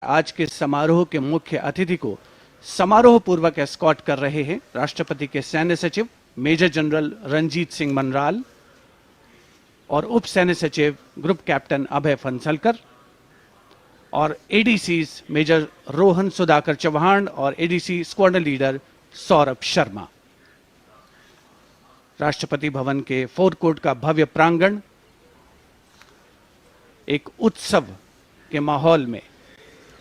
आज के समारोह के मुख्य अतिथि को समारोह पूर्वक एस्कॉर्ट कर रहे हैं राष्ट्रपति के सैन्य सचिव मेजर जनरल रणजीत सिंह मनराल और उप सैन्य सचिव ग्रुप कैप्टन अभय फंसलकर और एडीसीज मेजर रोहन सुधाकर चौहान और ADC squadron leader Saurabh Sharma. Rashtrapati Bhavan के फोर कोर्ट का भव्य प्रांगण एक उत्सव के माहौल में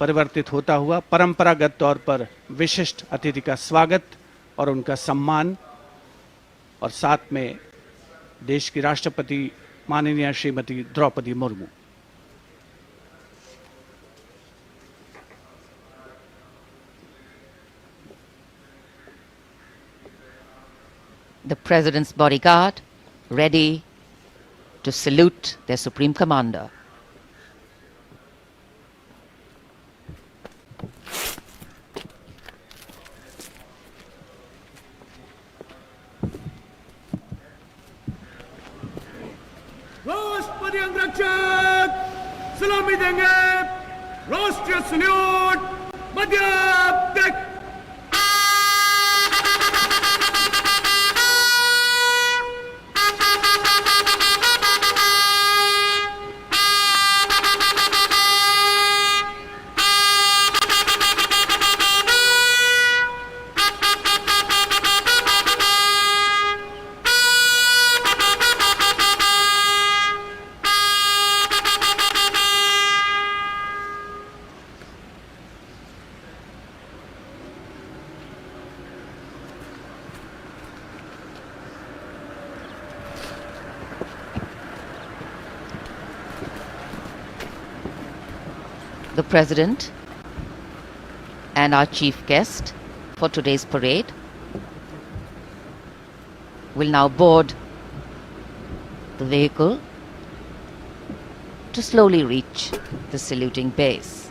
परिवर्तित होता हुआ परंपरागत तौर पर विशिष्ट अतिथि का स्वागत और उनका सम्मान और साथ में देश की राष्ट्रपति माननीय Shrimati Draupadi Murmu. The President's bodyguard ready to salute their Supreme Commander. राष्ट्रपति अंगरक्षक सलामी देंगे। राष्ट्रीय सल्यूट मध्य तक। The President and our chief guest for today's parade will now board the vehicle to slowly reach the saluting base.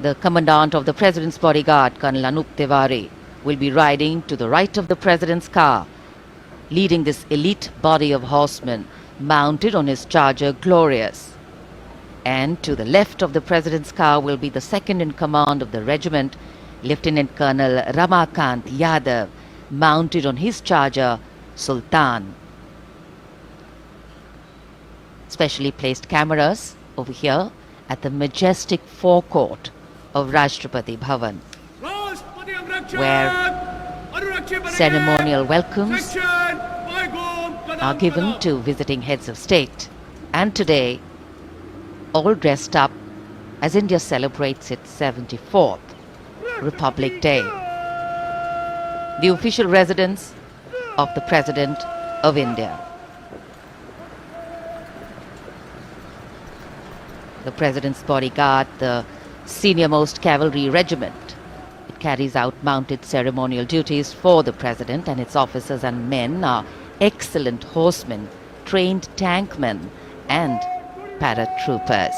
The Commandant of the President's bodyguard, Colonel Anup Tiwari, will be riding to the right of the President's car, leading this elite body of horsemen mounted on his charger Glorious. And to the left of the President's car will be the second in command of the regiment, Lieutenant Colonel Ramakant Yadav, mounted on his charger Sultan. Specially placed cameras over here at the majestic forecourt of Rashtrapati Bhavan, where ceremonial welcomes are given to visiting heads of state. And today, all dressed up as India celebrates its 74th Republic Day. The official residence of the President of India. The President's bodyguard, the senior-most cavalry regiment. It carries out mounted ceremonial duties for the President, and its officers and men are excellent horsemen, trained tankmen and paratroopers.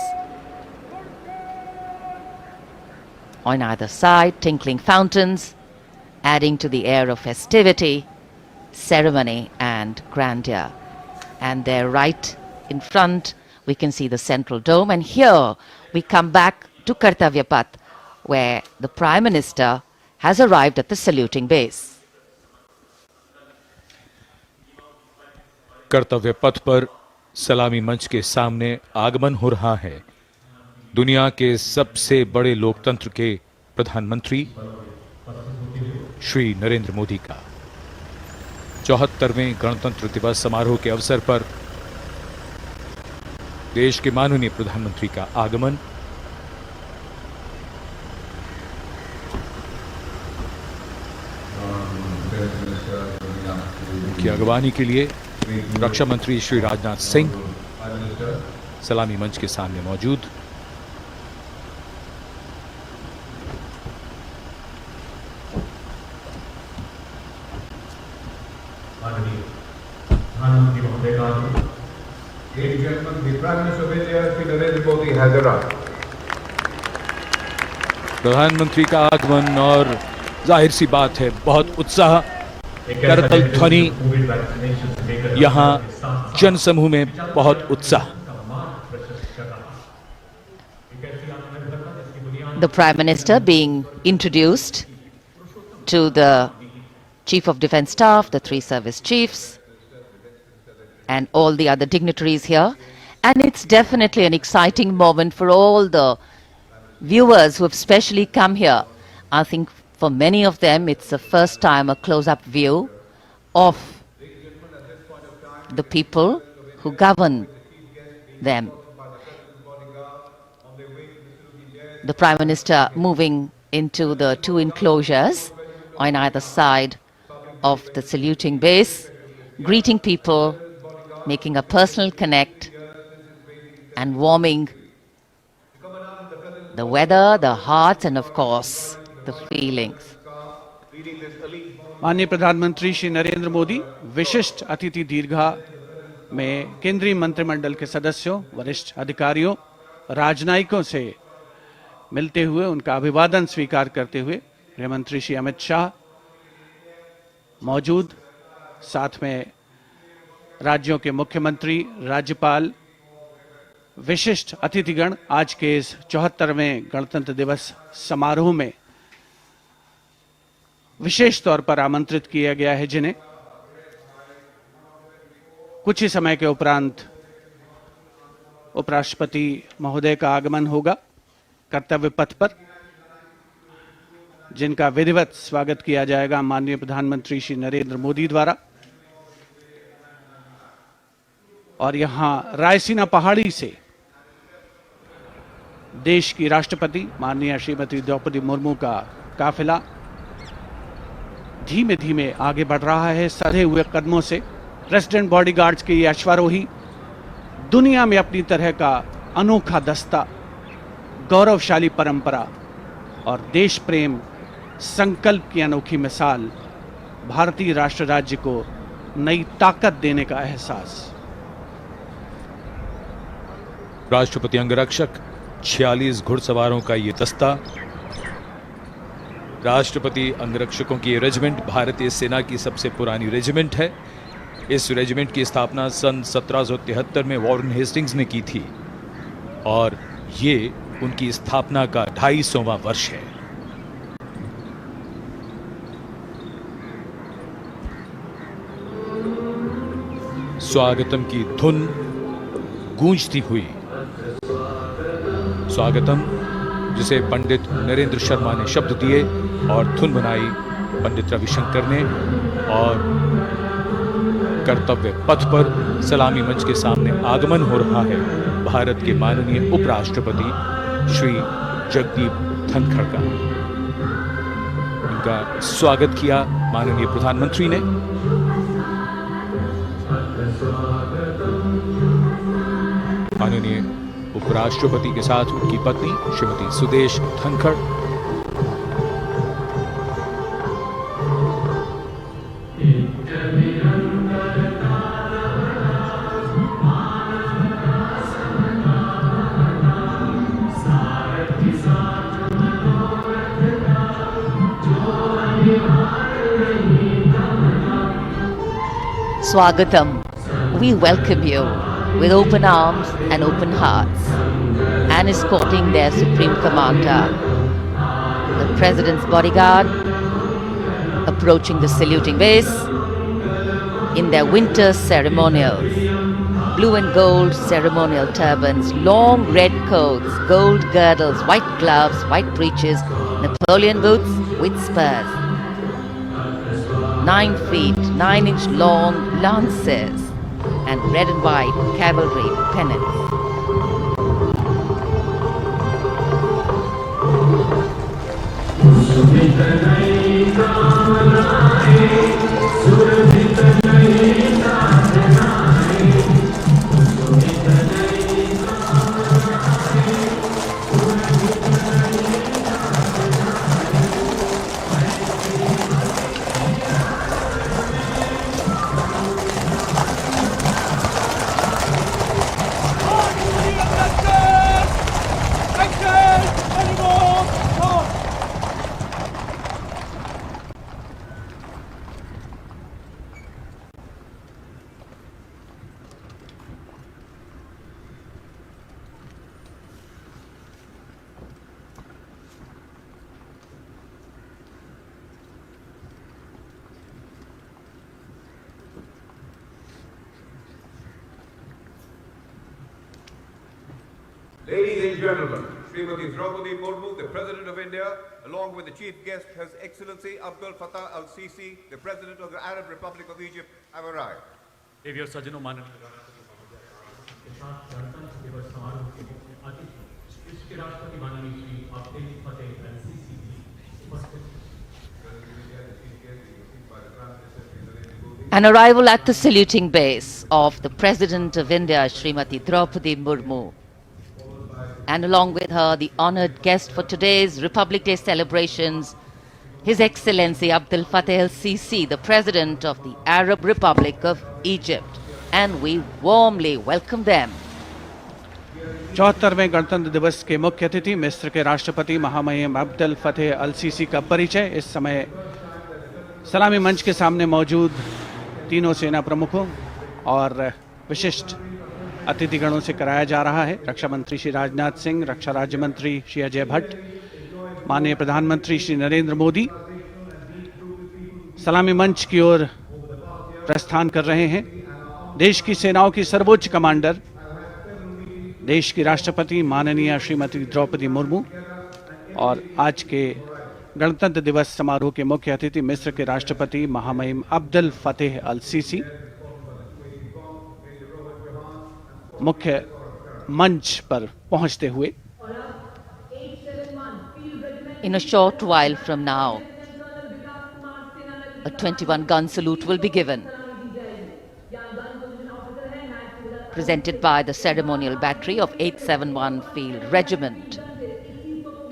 On either side, tinkling fountains, adding to the air of festivity, ceremony and grandeur. And there right in front, we can see the central dome. And here we come back to Kartavya Path, where the Prime Minister has arrived at the saluting base. कर्तव्य पथ पर सलामी मंच के सामने आगमन हो रहा है दुनिया के सबसे बड़े लोकतंत्र के प्रधानमंत्री श्री नरेंद्र मोदी का 74वें गणतंत्र दिवस समारोह के अवसर पर देश के माननीय प्रधानमंत्री का आगमन। की अगवानी के लिए रक्षा मंत्री श्री राजनाथ सिंह सलामी मंच के सामने मौजूद। प्रधानमंत्री का आगमन और जाहिर सी बात है बहुत उत्साह करतल ध्वनि यहाँ जनसमूह में बहुत उत्साह। The Prime Minister being introduced to the Chief of Defence Staff, the 3 service chiefs, and all the other dignitaries here. And it's definitely an exciting moment for all the viewers who have specially come here. I think for many of them, it's the first time a close-up view of the people who govern them. The Prime Minister moving into the 2 enclosures on either side of the saluting base, greeting people, making a personal connect and warming the weather, the hearts and of course the feelings. माननीय प्रधानमंत्री श्री नरेंद्र मोदी विशिष्ट अतिथि दीर्घा में केंद्रीय मंत्रिमंडल के सदस्यों, वरिष्ठ अधिकारियों, राजनयिकों से मिलते हुए उनका अभिवादन स्वीकार करते हुए गृह मंत्री श्री अमित शाह मौजूद, साथ में राज्यों के मुख्यमंत्री, राज्यपाल, विशिष्ट अतिथिगण आज के इस 74वें गणतंत्र दिवस समारोह में विशेष तौर पर आमंत्रित किया गया है, जिन्हें कुछ ही समय के उपरांत उपराष्ट्रपति महोदय का आगमन होगा कर्तव्य पथ पर, जिनका विधिवत स्वागत किया जाएगा माननीय प्रधानमंत्री श्री नरेंद्र मोदी द्वारा। और यहां रायसीना पहाड़ी से देश की राष्ट्रपति माननीय श्रीमती द्रौपदी मुर्मू का काफिला धीमे धीमे आगे बढ़ रहा है सधे हुए कदमों से। प्रेसिडेंट बॉडीगार्ड्स के ये अश्वारोही दुनिया में अपनी तरह का अनोखा दस्ता, गौरवशाली परंपरा और देश प्रेम संकल्प की अनोखी मिसाल, भारतीय राष्ट्र राज्य को नई ताकत देने का एहसास। राष्ट्रपति अंगरक्षक 46 घुड़सवारों का ये दस्ता, राष्ट्रपति अंगरक्षकों की ये रेजिमेंट भारतीय सेना की सबसे पुरानी रेजिमेंट है। इस रेजिमेंट की स्थापना सन 1773 में वॉरेन हेस्टिंग्स ने की थी और ये उनकी स्थापना का 250वां वर्ष है। स्वागतम की धुन गूंजती हुई, स्वागतम जिसे पंडित नरेंद्र शर्मा ने शब्द दिए और धुन बनाई पंडित रविशंकर ने, और कर्तव्य पथ पर सलामी मंच के सामने आगमन हो रहा है भारत के माननीय उपराष्ट्रपति श्री जगदीप धनखड़ का। उनका स्वागत किया माननीय प्रधानमंत्री ने। माननीय उपराष्ट्रपति के साथ उनकी पत्नी Shrimati Sudesh Dhankhar, Swagatam, we welcome you with open arms and open hearts, and escorting their Supreme Commander, the President's bodyguard, approaching the saluting base in their winter ceremonials. Blue and gold ceremonial turbans, long red coats, gold girdles, white gloves, white breeches, Napoleon boots with spurs. 9 feet, 9-inch long lances and red and white cavalry pennants. Ladies and gentlemen, Srimati Draupadi Murmu, the President of India, along with the Chief Guest, His Excellency Abdel Fattah al-Sisi, the President of the Arab Republic of Egypt, have arrived. देवियों सज्जनों माननीय गणतंत्र दिवस समारोह के मुख्य अतिथि इसके राष्ट्रपति माननीय श्री अब्दुल फतेह अल-सीसी जी उपस्थित। An arrival at the saluting base of the President of India, Srimati Draupadi Murmu, and along with her, the honored guest for today's Republic Day celebrations, His Excellency Abdel Fattah al-Sisi, the President of the Arab Republic of Egypt, and we warmly welcome them. 74वें गणतंत्र दिवस के मुख्य अतिथि मिस्र के राष्ट्रपति महामहिम अब्दुल फतेह अल-सीसी का परिचय इस समय सलामी मंच के सामने मौजूद तीनों सेना प्रमुखों और विशिष्ट अतिथिगणों से कराया जा रहा है। रक्षा मंत्री श्री राजनाथ सिंह, रक्षा राज्य मंत्री श्री अजय भट्ट, माननीय प्रधानमंत्री श्री नरेंद्र मोदी सलामी मंच की ओर प्रस्थान कर रहे हैं। देश की सेनाओं की सर्वोच्च कमांडर, देश की राष्ट्रपति माननीय श्रीमती द्रौपदी मुर्मू और आज के गणतंत्र दिवस समारोह के मुख्य अतिथि मिस्र के राष्ट्रपति महामहिम अब्दुल फतेह अल-सीसी मुख्य मंच पर पहुंचते हुए In a short while from now, a 21-gun salute will be given, presented by the ceremonial battery of 871 Field Regiment.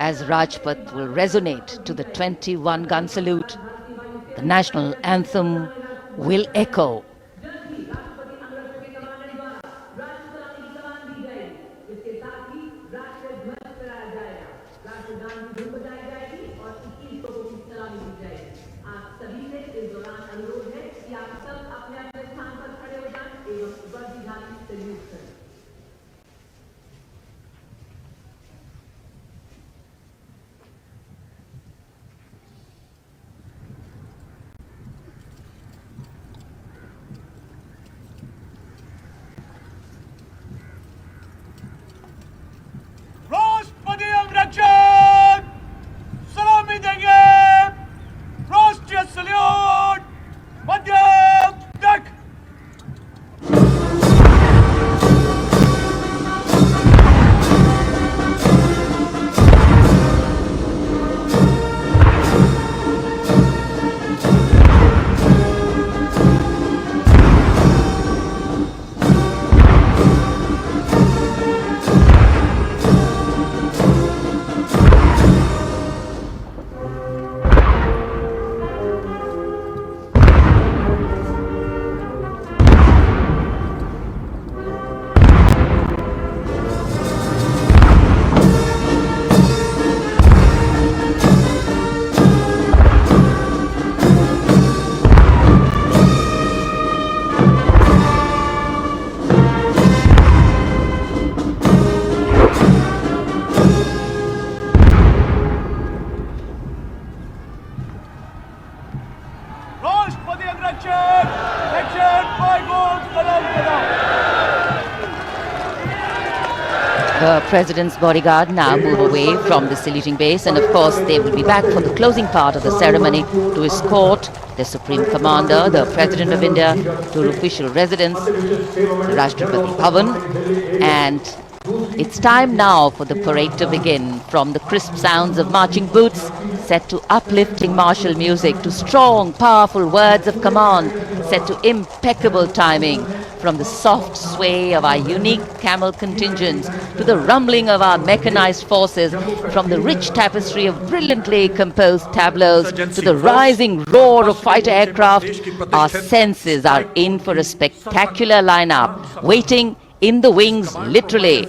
As Rajpath will resonate to the 21-gun salute, the national anthem will echo. राष्ट्रपति अंगरक्षक सलामी देंगे। राष्ट्रीय salute मध्यम तक। राष्ट्रपति अंगरक्षक section 5 सलाम सलाम। The President's bodyguard now move away from the saluting base, and of course they will be back for the closing part of the ceremony to escort the Supreme Commander, the President of India, to her official residence, the Rashtrapati Bhavan. And it's time now for the parade to begin. From the crisp sounds of marching boots set to uplifting martial music, to strong, powerful words of command set to impeccable timing, from the soft sway of our unique camel contingents to the rumbling of our mechanized forces, from the rich tapestry of brilliantly composed tableaus to the rising roar of fighter aircraft, our senses are in for a spectacular lineup, waiting in the wings literally.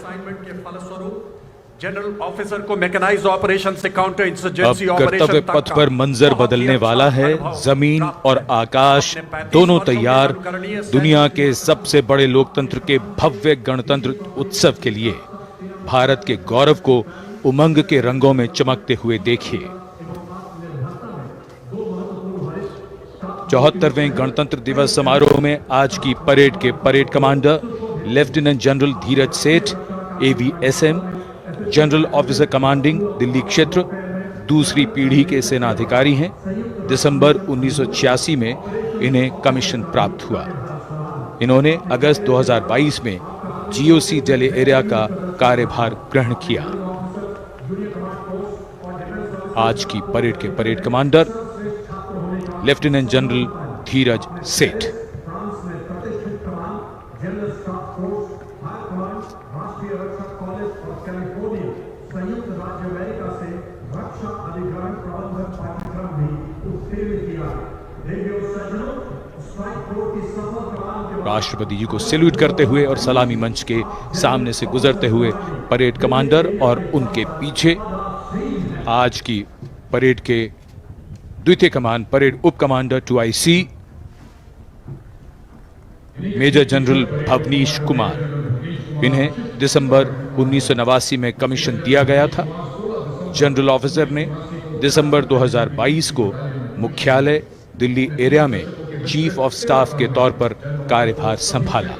General officer को mechanised operation से counter अब insurgency कर्तव्य operation पथ पर मंजर बदलने वाला है। जमीन और आकाश दोनों तैयार दुनिया के सबसे बड़े लोकतंत्र के भव्य गणतंत्र उत्सव के लिए। भारत के गौरव को उमंग के रंगों में चमकते हुए देखिए। 74वें गणतंत्र दिवस समारोह में आज की परेड के परेड कमांडर लेफ्टिनेंट जनरल धीरज सेठ, AVSM, general officer commanding Delhi क्षेत्र, दूसरी पीढ़ी के सेनाधिकारी हैं। दिसंबर 1986 में इन्हें कमीशन प्राप्त हुआ। इन्होंने अगस्त 2022 में GOC दिल्ली एरिया का कार्यभार ग्रहण किया। आज की परेड के परेड कमांडर लेफ्टिनेंट जनरल धीरज सेठ। राष्ट्रपति जी को सैल्यूट करते हुए और सलामी मंच के सामने से गुजरते हुए परेड कमांडर और उनके पीछे आज की परेड के द्वितीय कमान परेड उप commander 2IC major general Bhavnish Kumar. इन्हें दिसंबर 1989 में कमीशन दिया गया था। जनरल ऑफिसर ने दिसंबर 2022 को मुख्यालय दिल्ली एरिया में चीफ ऑफ स्टाफ के तौर पर कार्यभार संभाला।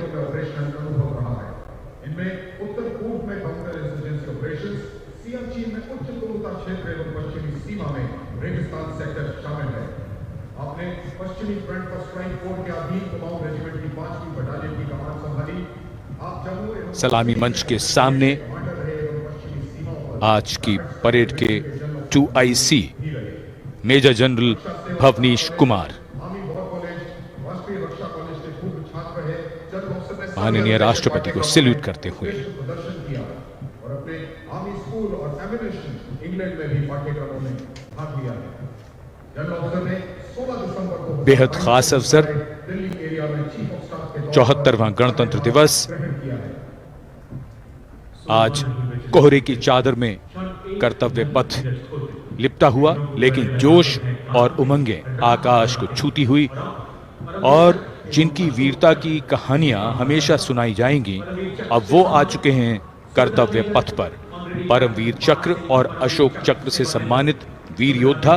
इनमें उत्तर पूर्व में काउंटर इंसर्जेंसी ऑपरेशंस, सियाचिन में उच्च दूरता क्षेत्र एवं पश्चिमी सीमा में रेगिस्तान सेक्टर शामिल है। आपने पश्चिमी फ्रंट पर स्ट्राइक फोर्स के अधीन कुमाऊं रेजिमेंट की 5वीं बटालियन की कमान संभाली। आप जम्मू एवं सलामी मंच के सामने आज की परेड के 2IC major general Bhavnish Kumar. माननीय राष्ट्रपति को सैल्यूट करते हुए और अपने आर्मी स्कूल और एमिनेशन इंग्लैंड में भी पाठ्यक्रमों में भाग लिया है। जनरल ऑफिसर ने 16 दिसंबर को बेहद खास अवसर दिल्ली एरिया में चीफ ऑफ स्टाफ के 74वां गणतंत्र दिवस ग्रहण किया है। आज कोहरे की चादर में कर्तव्य पथ लिपटा हुआ, लेकिन जोश और उमंगें आकाश को छूती हुई और जिनकी वीरता की कहानियां हमेशा सुनाई जाएंगी, अब वो आ चुके हैं कर्तव्य पथ पर। परमवीर चक्र और अशोक चक्र से सम्मानित वीर योद्धा,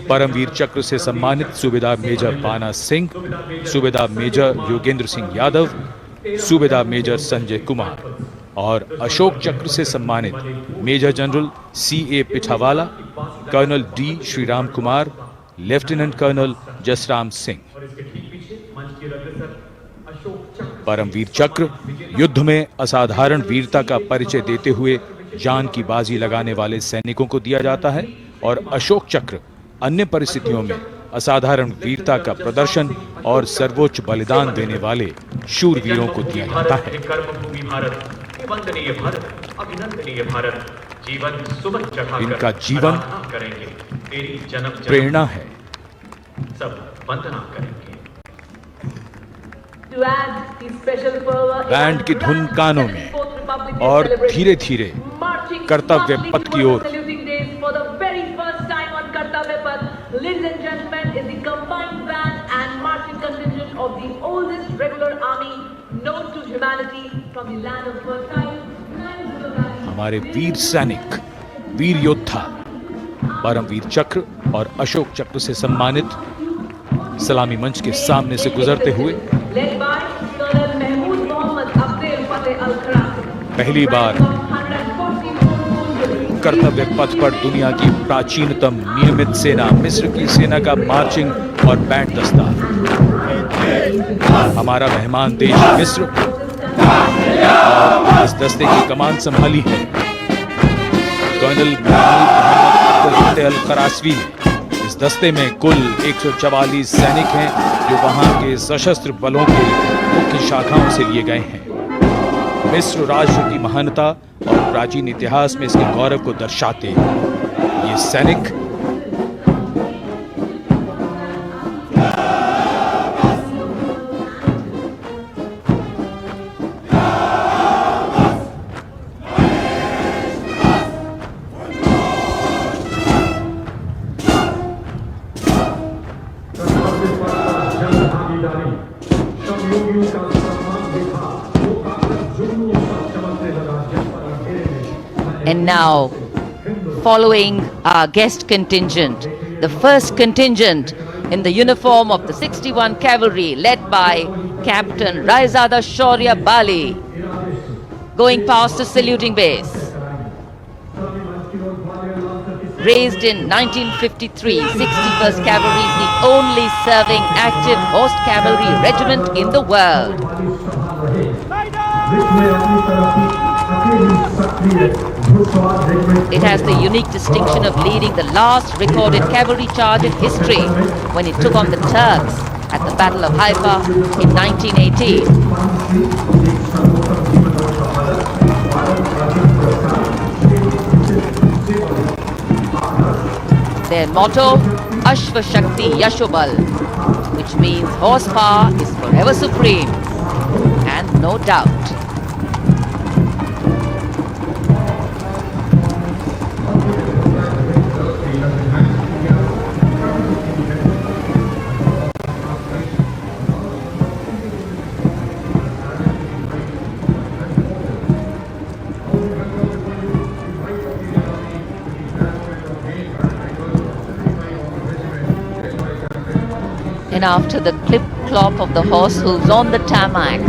परमवीर चक्र से सम्मानित सूबेदार मेजर बाना सिंह, सूबेदार मेजर योगेंद्र सिंह यादव, सूबेदार मेजर संजय कुमार और अशोक चक्र से सम्मानित major general CA Pithawala, colonel D Shriram Kumar, lieutenant colonel Jasram Singh. Paramvir Chakra युद्ध में असाधारण वीरता का परिचय देते हुए जान की बाजी लगाने वाले सैनिकों को दिया जाता है और अशोक चक्र अन्य परिस्थितियों में असाधारण वीरता का प्रदर्शन और सर्वोच्च बलिदान देने वाले शूरवीरों को दिया जाता है। कर्मभूमि भारत, वंदनीय भारत, अभिनंदनीय भारत, जीवन सुबह चढ़ाकर इनका जीवन आराधना करेंगे, तेरी जन्म प्रेरणा है। सब वंदना करेंगे। बैंड की धुन कानों में और धीरे धीरे कर्तव्य पथ की ओर Ladies and gentlemen, is the combined band and marching contingent of the oldest regular army known to humanity from the land of fertile. हमारे वीर सैनिक, वीर योद्धा परमवीर चक्र और अशोक चक्र से सम्मानित सलामी मंच के सामने से गुजरते हुए Led by Colonel Mahmood Mohammad Abdel Fateh Al-Kharafi. पहली बार कर्तव्य पथ पर दुनिया की प्राचीनतम नियमित सेना मिस्र की सेना का मार्चिंग और बैंड दस्ता। हमारा मेहमान देश मिस्र और इस दस्ते की कमान संभाली है कर्नल महमूद मोहम्मद अब्दुल फतेह अल खरासवी ने। इस दस्ते में कुल 144 सैनिक हैं जो वहां के सशस्त्र बलों के मुख्य शाखाओं से लिए गए हैं। मिस्र राष्ट्र की महानता और प्राचीन इतिहास में इसके गौरव को दर्शाते ये सैनिक And now, following our guest contingent, the first contingent in the uniform of the 61 Cavalry led by Captain Raizada Shaurya Bali. going past the saluting base. Raised in 1953, 61st Cavalry is the only serving active horse cavalry regiment in the world. It has the unique distinction of leading the last recorded cavalry charge in history when it took on the Turks at the Battle of Haifa in 1918. Their motto, Ashva Shakti Yashobal, which means horsepower is forever supreme, and no doubt. And after the clip-clop of the horse hooves on the tarmac,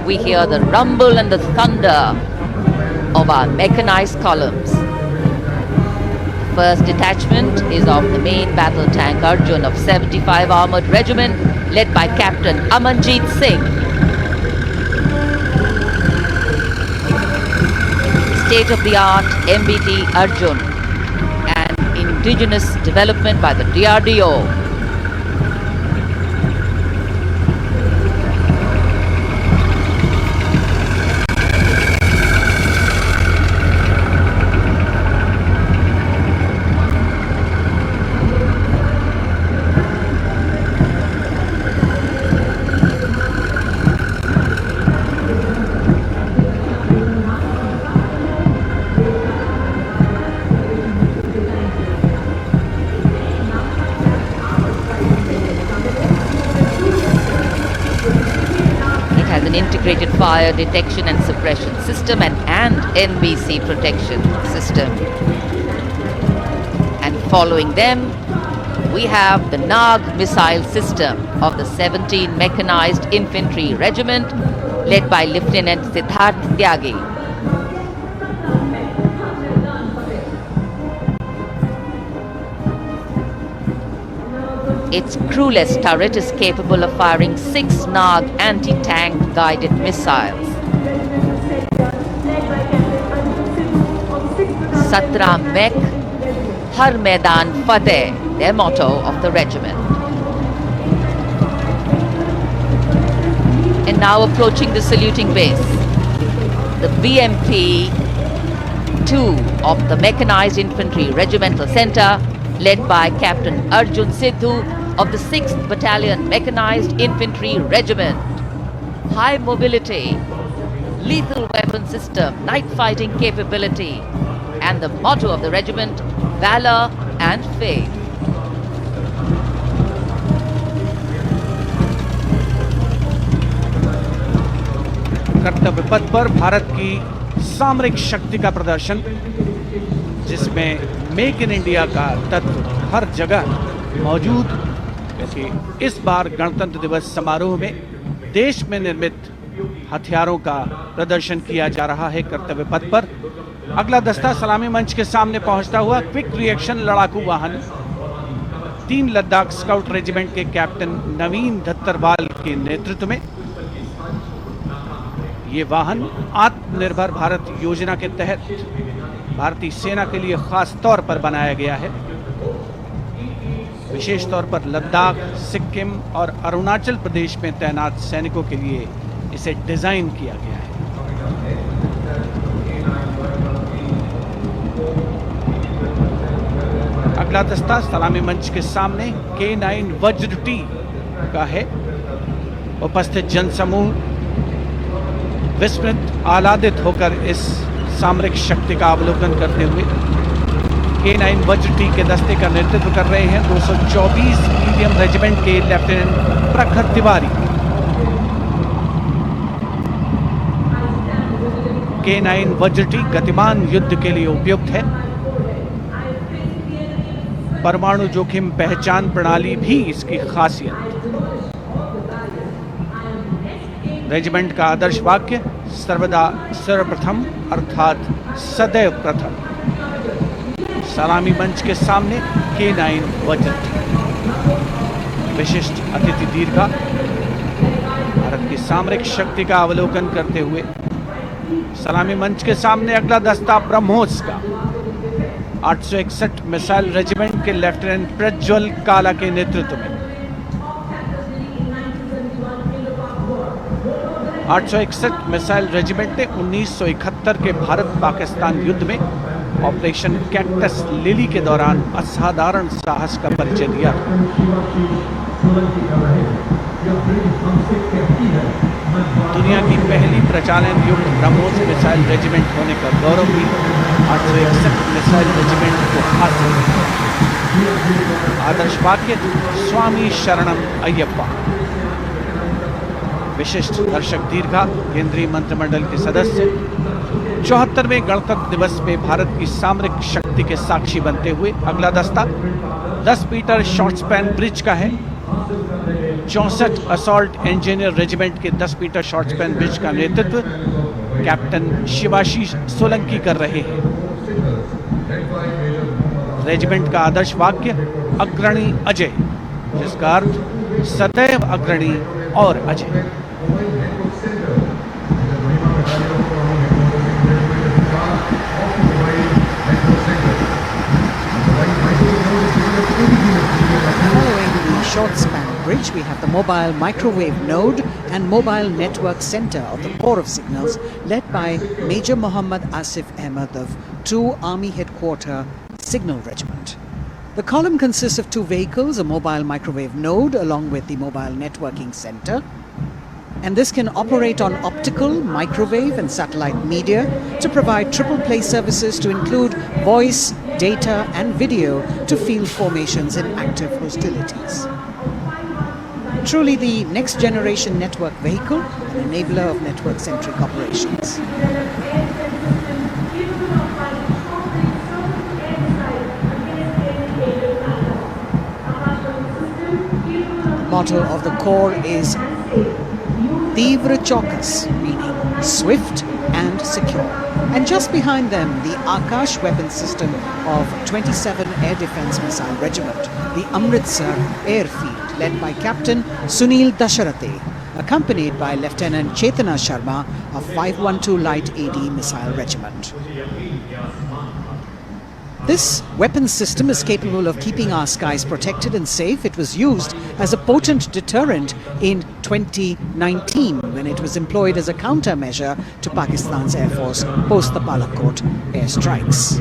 we hear the rumble and the thunder of our mechanized columns. First detachment is of the main battle tank Arjun of 75 Armoured Regiment, led by Captain Amanjeet Singh. State-of-the-art MBT Arjun, an indigenous development by the DRDO. An integrated fire detection and suppression system and NBC protection system. And following them, we have the Nag missile system of the 17th Mechanized Infantry Regiment, led by Lieutenant Siddharth Tyagi. Its crewless turret is capable of firing 6 Nag anti-tank guided missiles. Satra Mek, Har Maidan Fateh, their motto of the regiment. And now approaching the saluting base, the BMP 2 of the Mechanized Infantry Regimental Center, led by Captain Arjun Sidhu of the 6th Battalion Mechanized Infantry Regiment. High mobility, lethal weapon system, night fighting capability, and the motto of the regiment, Valor and Faith. कर्तव्य पथ पर भारत की सामरिक शक्ति का प्रदर्शन, जिसमें make in India का तत्व हर जगह मौजूद, क्योंकि इस बार गणतंत्र दिवस समारोह में देश में निर्मित हथियारों का प्रदर्शन किया जा रहा है कर्तव्य पथ पर। अगला दस्ता सलामी मंच के सामने पहुंचता हुआ क्विक रिएक्शन लड़ाकू वाहन 3 लद्दाख स्काउट रेजिमेंट के कैप्टन नवीन धत्तरवाल के नेतृत्व में। ये वाहन आत्मनिर्भर भारत योजना के तहत भारतीय सेना के लिए खास तौर पर बनाया गया है। विशेष तौर पर लद्दाख, सिक्किम और अरुणाचल प्रदेश में तैनात सैनिकों के लिए इसे डिजाइन किया गया है। अगला दस्ता सलामी मंच के सामने K9 वज्र टी का है। उपस्थित जनसमूह विस्मृत आह्लादित होकर इस सामरिक शक्ति का अवलोकन करते हुए K9 वज्र टी के दस्ते का नेतृत्व कर रहे हैं 224 मीडियम रेजिमेंट के लेफ्टिनेंट प्रखर तिवारी। K9 वज्र टी गतिमान युद्ध के लिए उपयुक्त है। परमाणु जोखिम पहचान प्रणाली भी इसकी खासियत। रेजिमेंट का आदर्श वाक्य सर्वदा सर्वप्रथम अर्थात सदैव प्रथम। सलामी मंच के सामने K9 वज्र। विशिष्ट अतिथि दीर्घा भारत की सामरिक शक्ति का अवलोकन करते हुए सलामी मंच के सामने अगला दस्ता ब्रह्मोस का 861 मिसाइल रेजिमेंट के लेफ्टिनेंट प्रज्वल काला के नेतृत्व में 861 मिसाइल रेजिमेंट ने 1971 के भारत पाकिस्तान युद्ध में ऑपरेशन कैक्टस लिली के दौरान असाधारण साहस का परिचय दिया। दुनिया की पहली प्रचालन युक्त ब्रह्मोस मिसाइल रेजिमेंट होने का गौरव भी 861 मिसाइल रेजिमेंट को हासिल है। आदर्श वाक्य स्वामी शरणम अय्यप्पा। विशिष्ट दर्शक दीर्घा केंद्रीय मंत्रिमंडल के सदस्य 74वें गणतंत्र दिवस पे भारत की सामरिक शक्ति के साक्षी बनते हुए अगला दस्ता 10 मीटर शॉर्ट स्पैन ब्रिज का है। 64 असॉल्ट इंजीनियर रेजिमेंट के 10 मीटर शॉर्ट स्पैन ब्रिज का नेतृत्व कैप्टन शिवाशीष सोलंकी कर रहे हैं। रेजिमेंट का आदर्श वाक्य अग्रणी अजय, जिसका अर्थ सदैव अग्रणी और Ajay. Following the short span bridge, we have the mobile microwave node and mobile network center of the Corps of Signals, led by Major Muhammad Asif Ahmed of 2 Army Headquarter Signal Regiment. The column consists of 2 vehicles, a mobile microwave node along with the mobile networking center. And this can operate on optical, microwave and satellite media to provide triple play services to include voice, data and video to field formations in active hostilities. Truly the next generation network vehicle, an enabler of network-centric operations. Motto of the Corps is Tivra Chaukas, meaning swift and secure. And just behind them, the Akash weapon system of 27 Air Defence Missile Regiment, the Amritsar Airfield, led by Captain Sunil Dasharathe, accompanied by Lieutenant Chetana Sharma of 512 Light AD Missile Regiment. This weapons system is capable of keeping our skies protected and safe. It was used as a potent deterrent in 2019 when it was employed as a countermeasure to Pakistan's Air Force post the Balakot airstrikes.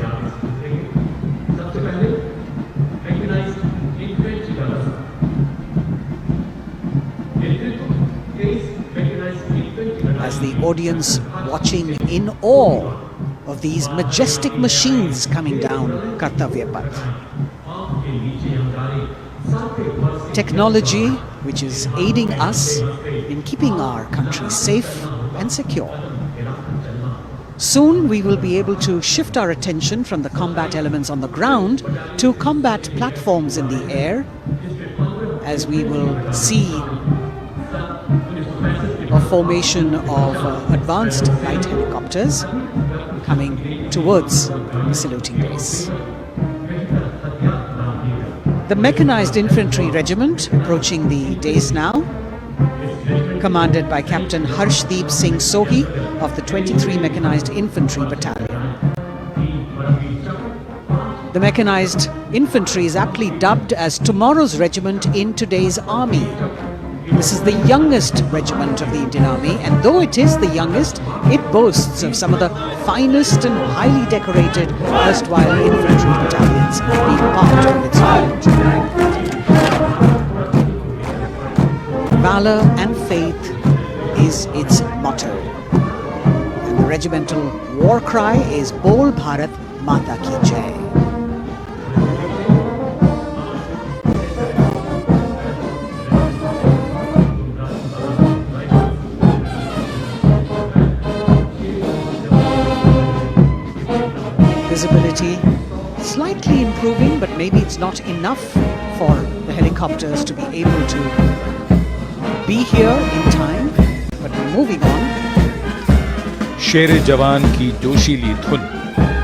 As the audience watching in awe of these majestic machines coming down Kartavya Path. Technology which is aiding us in keeping our country safe and secure. Soon we will be able to shift our attention from the combat elements on the ground to combat platforms in the air, as we will see a formation of advanced light helicopters coming towards the saluting base. The Mechanized Infantry Regiment approaching the dais now, commanded by Captain Harshdeep Singh Sohi of the 23 Mechanized Infantry Battalion. The Mechanized Infantry is aptly dubbed as tomorrow's regiment in today's army. This is the youngest regiment of the Indian Army, and though it is the youngest, it boasts of some of the finest and highly decorated erstwhile infantry battalions being part of its unit. Valor and faith is its motto, and the regimental war cry is Bol Bharat Mata Ki Jai. Visibility slightly improving, but maybe it's not enough for the helicopters to be able to be here in time. But we're moving on. शेर जवान की जोशीली धुन,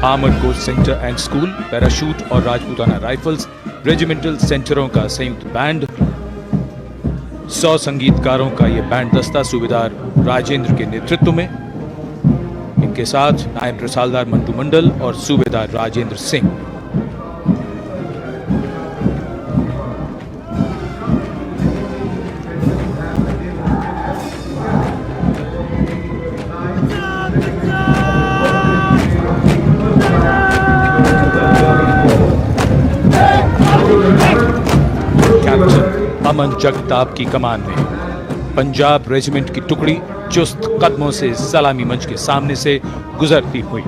armoured course centre and school, parachute और Rajputana rifles regimental सेंटरों का संयुक्त band, 100 संगीतकारों का यह बैंड दस्ता सूबेदार राजेंद्र के नेतृत्व में, इनके साथ नायब रसालदार मंटू मंडल और सूबेदार राजेंद्र सिंह। अमन जगताप की कमान में पंजाब रेजिमेंट की टुकड़ी चुस्त कदमों से सलामी मंच के सामने से गुजरती हुई।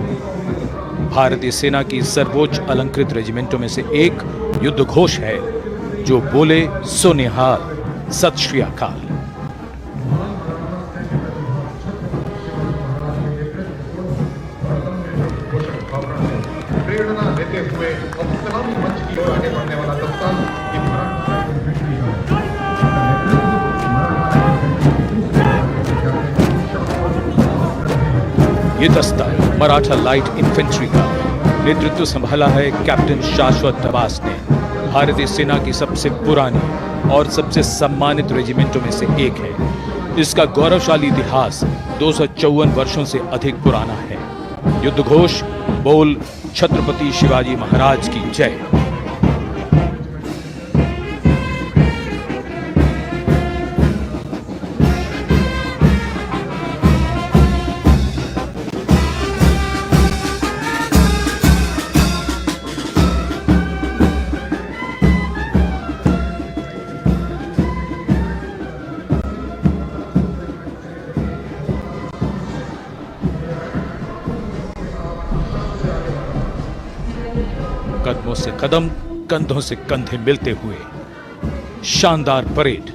भारतीय सेना की सर्वोच्च अलंकृत रेजिमेंटों में से एक युद्ध घोष है जो बोले सो निहाल, सत श्री अकाल। प्रेरणा देते हुए अब सलामी मंच की ओर आगे बढ़ने वाला दस्ता ये दस्ता मराठा लाइट इन्फेंट्री का नेतृत्व संभाला है कैप्टन शाश्वत दबास ने। भारतीय सेना की सबसे पुरानी और सबसे सम्मानित रेजिमेंटों में से एक है। इसका गौरवशाली इतिहास 254 वर्षों से अधिक पुराना है। युद्ध घोष बोल छत्रपति शिवाजी महाराज की जय। कदमों से कदम, कंधों से कंधे मिलते हुए शानदार परेड।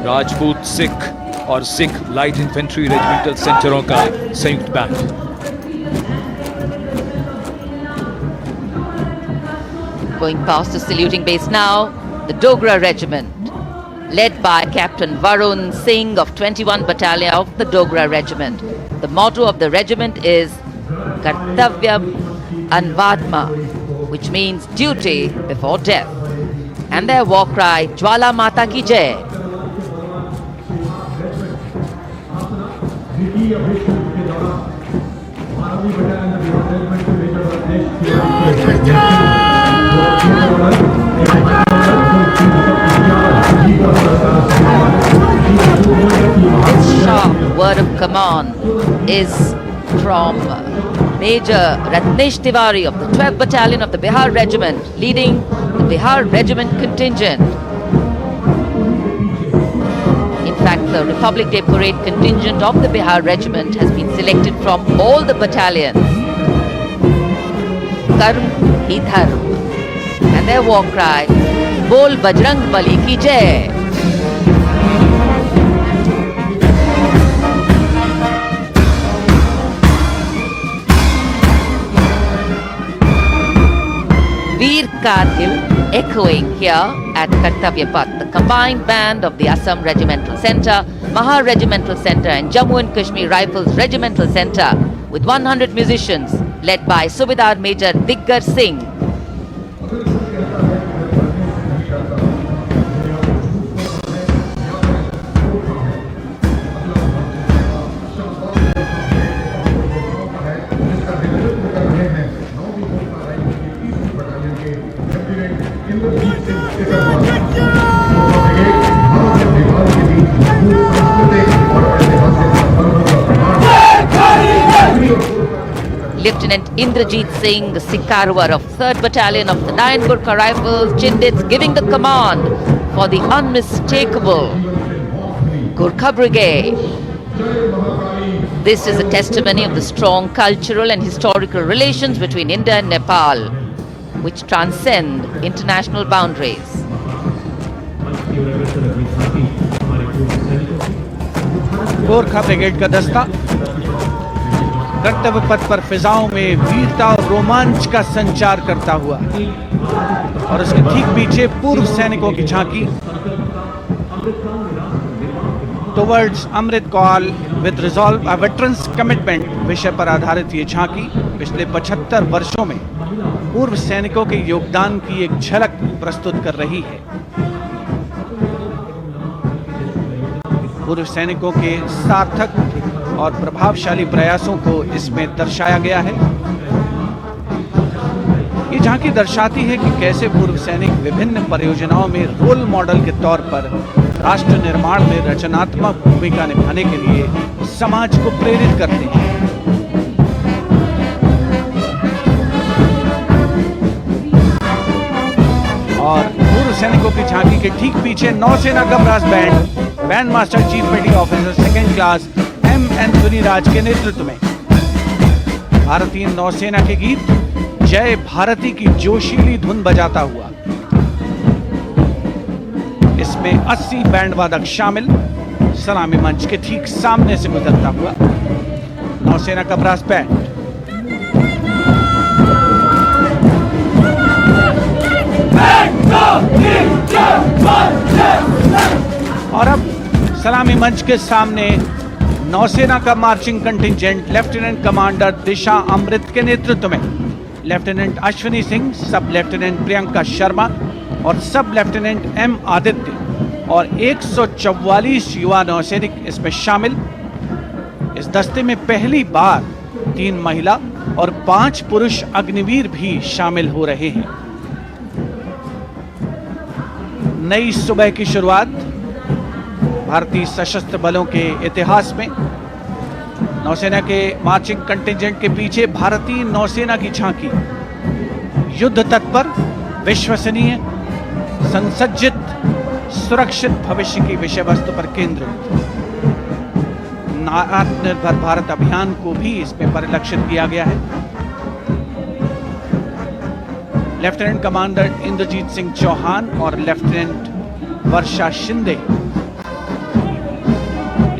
राजपूत सिख और सिख लाइट इन्फेंट्री रेजिमेंटल सेंटरों का संयुक्त band. Going past the saluting base now, the Dogra Regiment, led by Captain Varun Singh of 21 Battalion of the Dogra Regiment. The motto of the regiment is Kartavyam Anvadma, which means duty before death. And their war cry, Jwala Mata Ki Jai. Sharp word of command is from Major Ratnesh Tiwari of the 12th Battalion of the Bihar Regiment, leading the Bihar Regiment contingent. In fact, the Republic Day Parade contingent of the Bihar Regiment has been selected from all the battalions. Karm hi dharm. And their war cry, Bol Bajrang Bali ki Jai. Veer Kargil echoing here at Kartavya Path, the combined band of the Assam Regimental Centre, Mahar Regimental Centre and Jammu and Kashmir Rifles Regimental Centre with 100 musicians led by Subedar Major Diggar Singh. Lieutenant Indrajit Singh, the Sikarwar of 3rd Battalion of the 9 Gurkha Rifles, Chindits, giving the command for the unmistakable Gurkha Brigade. This is a testimony of the strong cultural and historical relations between India and Nepal, which transcend international boundaries. Gorkha brigade का दस्ता कर्तव्य पथ पर फिजाओं में वीरता और रोमांच का संचार करता हुआ और उसके ठीक पीछे पूर्व सैनिकों की झांकी towards Amrit Kaal with resolve a veterans commitment विषय पर आधारित ये झांकी पिछले 75 वर्षों में पूर्व सैनिकों के योगदान की एक झलक प्रस्तुत कर रही है। पूर्व सैनिकों के सार्थक और प्रभावशाली प्रयासों को इसमें दर्शाया गया है। ये झांकी दर्शाती है कि कैसे पूर्व सैनिक विभिन्न परियोजनाओं में रोल मॉडल के तौर पर राष्ट्र निर्माण में रचनात्मक भूमिका निभाने के लिए समाज को प्रेरित करते हैं। और पूर्व सैनिकों की झांकी के ठीक पीछे नौसेना का brass band master chief petty officer second class M Anthony Raj के नेतृत्व में भारतीय नौसेना के गीत जय भारती की जोशीली धुन बजाता हुआ। इसमें 80 बैंड वादक शामिल, सलामी मंच के ठीक सामने से गुजरता हुआ नौसेना का ब्रास बैंड। और अब सलामी मंच के सामने नौसेना का मार्चिंग कंटिंजेंट लेफ्टिनेंट कमांडर दिशा अमृत के नेतृत्व में लेफ्टिनेंट अश्विनी सिंह, सब लेफ्टिनेंट प्रियंका शर्मा और सब लेफ्टिनेंट एम आदित्य और 144 युवा नौसैनिक इसमें शामिल। इस दस्ते में पहली बार 3 महिला और 5 पुरुष अग्निवीर भी शामिल हो रहे हैं। नई सुबह की शुरुआत भारतीय सशस्त्र बलों के इतिहास में। नौसेना के मार्चिंग कंटिंजेंट के पीछे भारतीय नौसेना की झांकी युद्ध तत्पर, विश्वसनीय, संसज्जित, सुरक्षित भविष्य की विषय वस्तु पर केंद्रित। आत्मनिर्भर भारत अभियान को भी इसमें परिलक्षित किया गया है। लेफ्टिनेंट कमांडर इंद्रजीत सिंह चौहान और लेफ्टिनेंट वर्षा शिंदे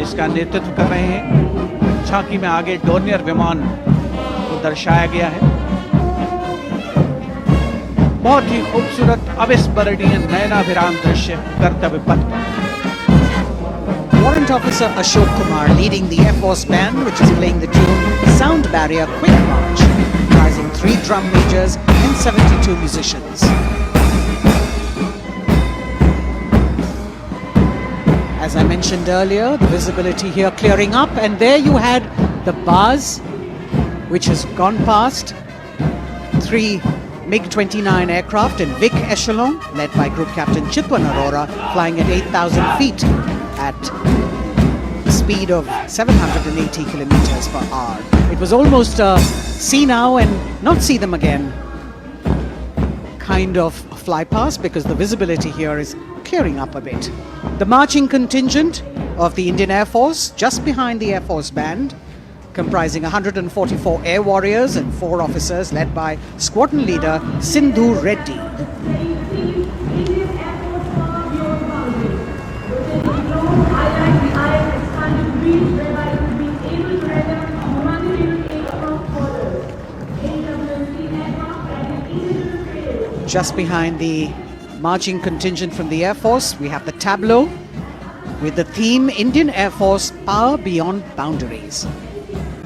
इसका नेतृत्व कर रहे हैं। झांकी में आगे डोर्नियर विमान को दर्शाया गया है। बहुत ही खूबसूरत अविस्मरणीय नयनाभिराम दृश्य कर्तव्य पथ पर। Warrant Officer Ashok Kumar leading the Air Force Band, which is playing the tune Sound Barrier Quick March, comprising 3 drum majors and 72 musicians. As I mentioned earlier, the visibility here clearing up, and there you had the bars, which has gone past 3 MiG-29 aircraft in Vic Echelon, led by Group Captain Chitwan Arora, flying at 8,000 feet at a speed of 780 kilometers per hour. It was almost a see now and not see them again kind of fly past, because the visibility here is clearing up a bit. The marching contingent of the Indian Air Force, just behind the Air Force Band, comprising 144 air warriors and 4 officers, led by squadron leader Sindhu Reddy. Just behind the marching contingent from the Air Force, we have the tableau with the theme Indian Air Force Power Beyond Boundaries.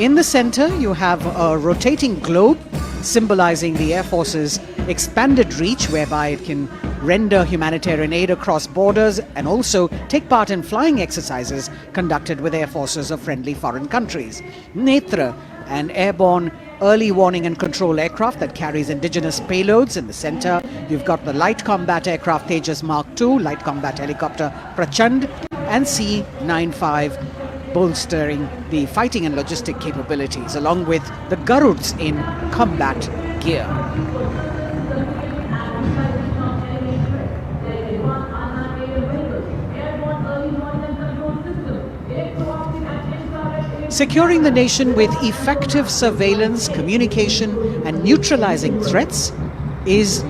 In the center, you have a rotating globe symbolizing the Air Force's expanded reach, whereby it can render humanitarian aid across borders and also take part in flying exercises conducted with air forces of friendly foreign countries. Netra, an airborne early warning and control aircraft that carries indigenous payloads in the center. You've got the light combat aircraft Tejas Mark II, light combat helicopter Prachand, and C-95 bolstering the fighting and logistic capabilities, along with the Garuds in combat gear. Securing the nation with effective surveillance, communication, and neutralizing threats is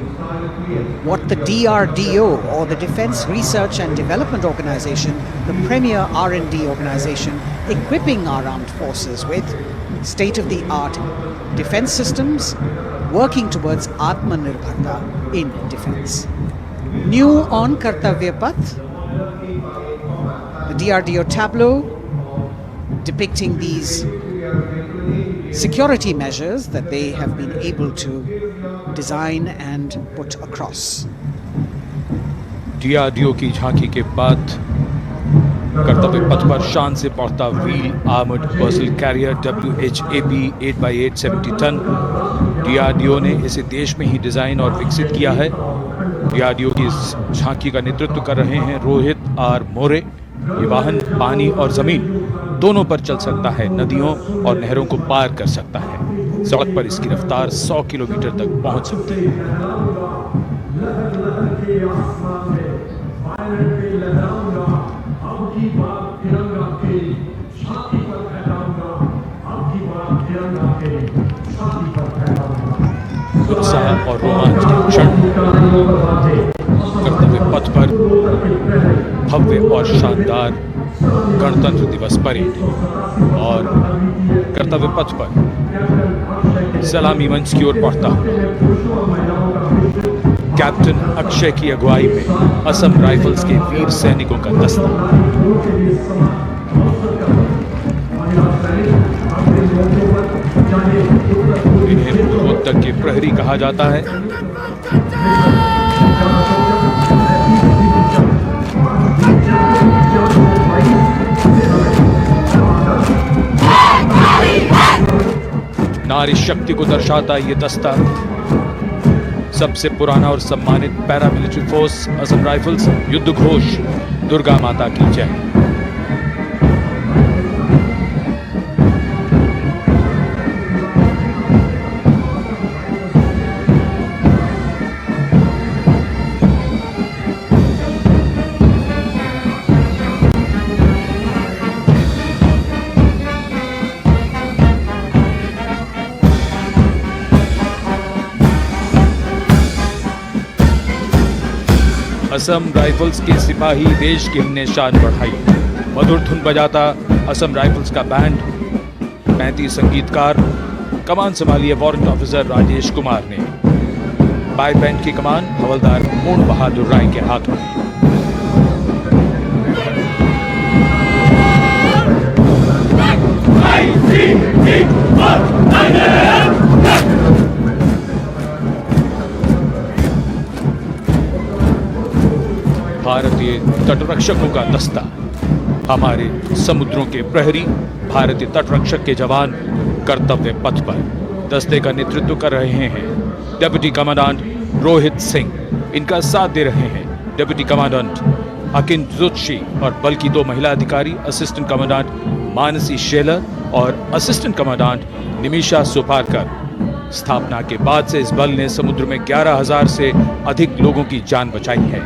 what the DRDO, or the Defense Research and Development Organization, the premier R&D organization, equipping our armed forces with state-of-the-art defense systems, working towards Atmanirbharta in defense. New on Kartavya Path, DRDO tableau depicting these security measures that they have been able to design and put across. DRDO की झांकी के बाद कर्तव्य पथ पर शान से पहुंचता wheel armoured personnel carrier WHAP 8x8 70 ton. DRDO ने इसे देश में ही डिजाइन और विकसित किया है। DRDO की इस झांकी का नेतृत्व कर रहे हैं रोहित आर मोरे। ये वाहन पानी और जमीन दोनों पर चल सकता है, नदियों और नहरों को पार कर सकता है। सड़क पर इसकी रफ्तार 100 किलोमीटर तक पहुंच सकती है। उत्साह और रोमांच के क्षण, कर्तव्य पथ पर भव्य और शानदार गणतंत्र दिवस परेड और कर्तव्य पथ पर सलामी मंच की ओर बढ़ता हूं। कैप्टन अक्षय की अगुवाई में असम राइफल्स के वीर सैनिकों का दस्ता। इन्हें पूर्वोत्तर के प्रहरी कहा जाता है। नारी शक्ति को दर्शाता ये दस्ता सबसे पुराना और सम्मानित पैरामिलिट्री फोर्स असम राइफल्स। युद्ध घोष दुर्गा माता की जय। असम राइफल्स के सिपाही देश की हमने शान बढ़ाई। मधुर धुन बजाता असम राइफल्स का बैंड, 35 संगीतकार। कमान संभाली है वारंट ऑफिसर राजेश कुमार ने। बाय बैंड की कमान हवलदार पूर्ण बहादुर राय के हाथ में। भारतीय तटरक्षकों का दस्ता, हमारे समुद्रों के प्रहरी, भारतीय तटरक्षक के जवान कर्तव्य पथ पर दस्ते का नेतृत्व कर रहे हैं डिप्टी कमांडेंट रोहित सिंह। इनका साथ दे रहे हैं डिप्टी कमांडेंट अकिन जोशी और बल की 2 महिला अधिकारी, असिस्टेंट कमांडेंट मानसी शेलर और असिस्टेंट कमांडेंट निमिषा सुपारकर। स्थापना के बाद से इस बल ने समुद्र में 11,000 से अधिक लोगों की जान बचाई है।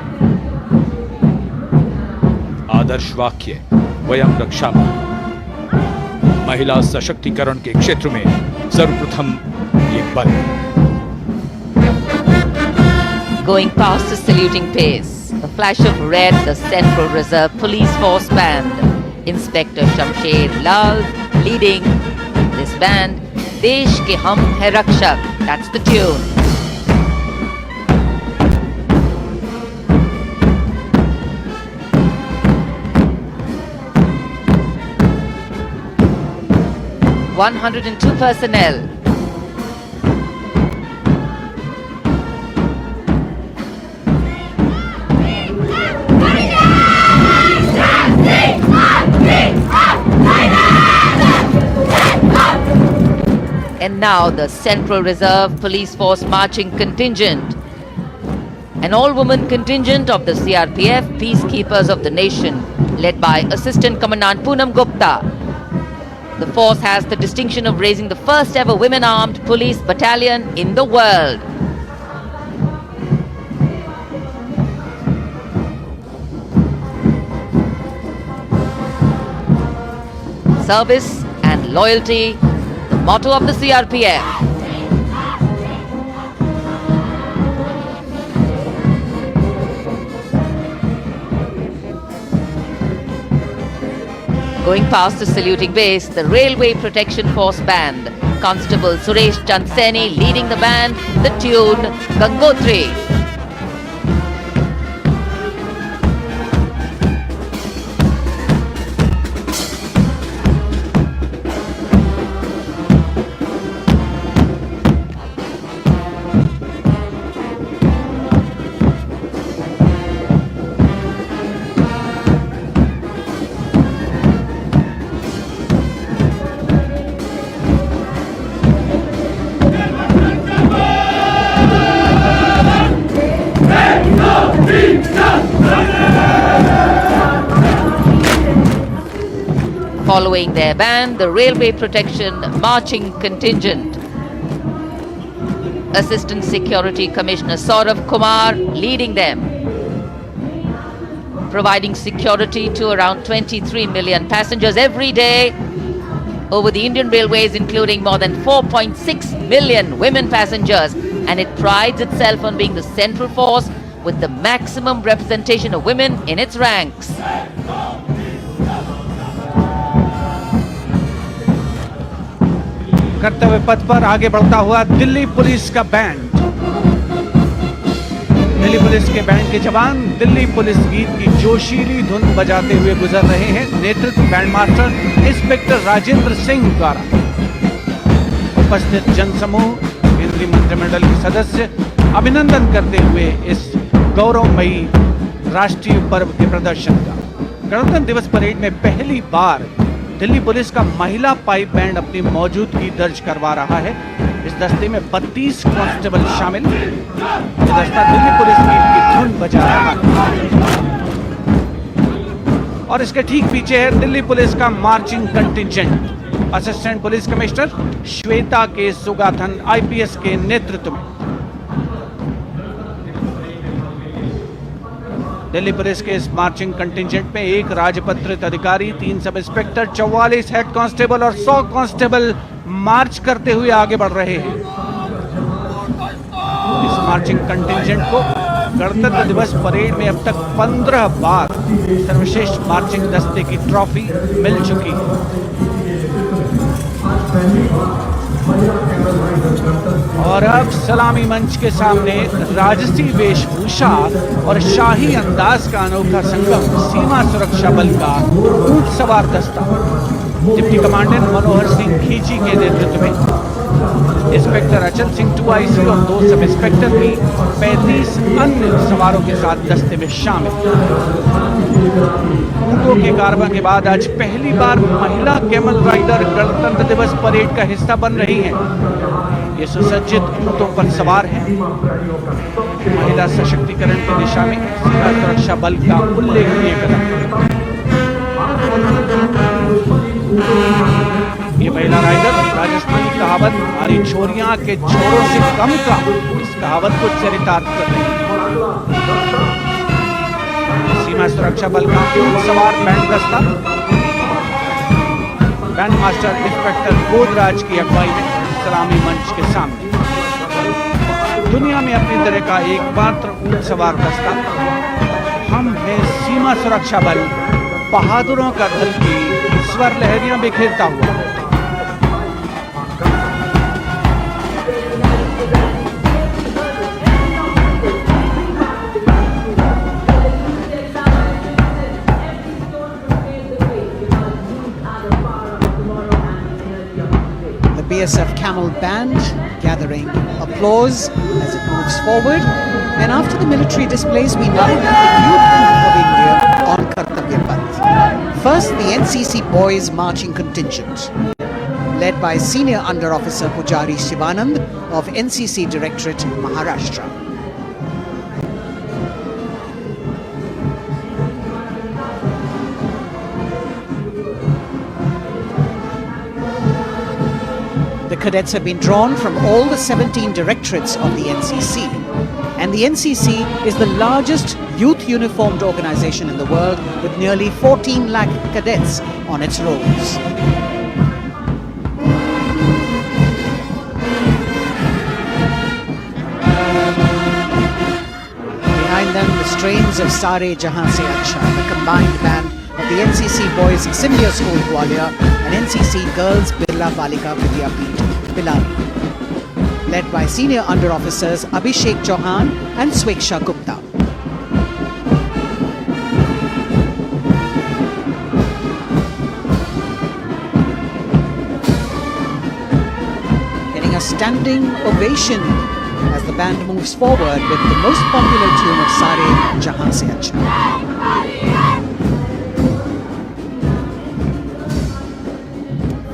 आदर्श वाक्य वयम रक्षामः। महिला सशक्तिकरण के क्षेत्र में सर्वप्रथम ये बल। Going past the saluting pace, the flash of red, the Central Reserve Police Force Band. Inspector Shamsher Lal leading this band. Desh ke hum hai rakshak. That's the tune. (102 personnel). And now the Central Reserve Police Force marching contingent, an all-woman contingent of the CRPF, Peacekeepers of the Nation, led by Assistant Commandant Poonam Gupta. The force has the distinction of raising the first ever women-armed police battalion in the world. Service and loyalty, the motto of the CRPF. Going past the saluting base, the Railway Protection Force Band. Constable Suresh Chandseni leading the band, the tune Gangotri. Following their band, the Railway Protection Marching Contingent. Assistant Security Commissioner Saurav Kumar leading them, providing security to around 23 million passengers every day over the Indian Railways, including more than 4.6 million women passengers, and it prides itself on being the central force with the maximum representation of women in its ranks. कर्तव्य पथ पर आगे बढ़ता हुआ Delhi police का band. Delhi police के band के जवान दिल्ली पुलिस गीत की जोशीली धुन बजाते हुए गुजर रहे हैं। नेतृत्व band master inspector Rajendra Singh द्वारा। उपस्थित जनसमूह, केंद्रीय मंत्रिमंडल के सदस्य अभिनंदन करते हुए इस गौरवमयी राष्ट्रीय पर्व के प्रदर्शन का। गणतंत्र दिवस परेड में पहली बार दिल्ली पुलिस का महिला पाइप बैंड अपनी मौजूदगी दर्ज करवा रहा है। इस दस्ते में 32 कांस्टेबल शामिल। ये दस्ता दिल्ली पुलिस की धुन बजा रहा है और इसके ठीक पीछे है दिल्ली पुलिस का marching contingent. Assistant police commissioner Shweta के सुगाथन आईपीएस के नेतृत्व में दिल्ली पुलिस के इस मार्चिंग कंटिंजेंट में एक राजपत्रित अधिकारी, 3 सब इंस्पेक्टर, 44 हेड कांस्टेबल और 100 कांस्टेबल मार्च करते हुए आगे बढ़ रहे हैं। इस मार्चिंग कंटिंजेंट को गणतंत्र दिवस परेड में अब तक 15 बार सर्वश्रेष्ठ मार्चिंग दस्ते की ट्रॉफी मिल चुकी है। और अब सलामी मंच के सामने राजसी वेशभूषा और शाही अंदाज का अनोखा संगम सीमा सुरक्षा बल का ऊंट सवार दस्ता डिप्टी कमांडेंट मनोहर सिंह खींची के नेतृत्व में इंस्पेक्टर अचल सिंह 2IC और 2 सब इंस्पेक्टर भी 35 अन्य सवारों के साथ दस्ते में शामिल। ऊंटों के कारवां के बाद आज पहली बार महिला कैमल राइडर गणतंत्र दिवस परेड का हिस्सा बन रही हैं। ये सुसज्जित ऊंटों पर सवार हैं। महिला सशक्तिकरण की दिशा में सीमा सुरक्षा बल का उल्लेखनीय कदम। ये महिला राइडर राजस्थानी कहावत हमारी छोरियां के छोरों से कम का, इस कहावत को चरितार्थ कर रही है। सीमा सुरक्षा बल का ऊंट सवार बैंड दस्ता बैंड मास्टर इंस्पेक्टर गोदराज की अगुवाई में सलामी मंच के सामने। दुनिया में अपनी तरह का एकमात्र ऊंट सवार दस्ता हम हैं सीमा सुरक्षा बल, बहादुरों का दल की स्वर लहरियां बिखेरता हुआ। BSF Camel Band gathering applause as it moves forward. And after the military displays, we now have the Youth of India on Kartavya Path. First, the NCC Boys Marching Contingent, led by Senior Under Officer Pujari Shivanand of NCC Directorate, Maharashtra. The cadets have been drawn from all the 17 directorates of the NCC, and the NCC is the largest youth uniformed organization in the world with nearly 14 lakh cadets on its rolls. Behind them, the strains of Sare Jahan Se Acha, the combined band of the NCC Boys Senior School Gwalior and NCC Girls Birla Balika Vidyapeeth Pilani, led by Senior Under Officers Abhishek Chauhan and Sweksha Gupta. Getting a standing ovation as the band moves forward with the most popular tune of Sare Jahan Se Acha.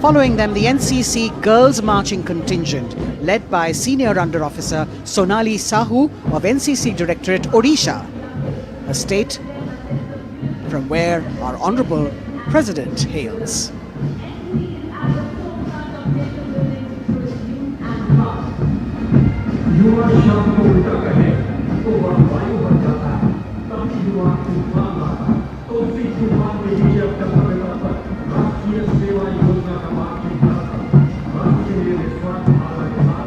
Following them, the NCC Girls Marching Contingent, led by Senior Under Officer Sonali Sahu of NCC Directorate, Odisha, a state from where our Honourable President hails. युवा शब्द को उल्टा कहे तो वह वायु बन जाता है, तभी युवा तूफान लाता है। तो उसी तूफान में नीचे अपने भव्यता पर राष्ट्रीय सेवा योजना का मार्ग राष्ट्र के लिए निस्वार्थ भावना के साथ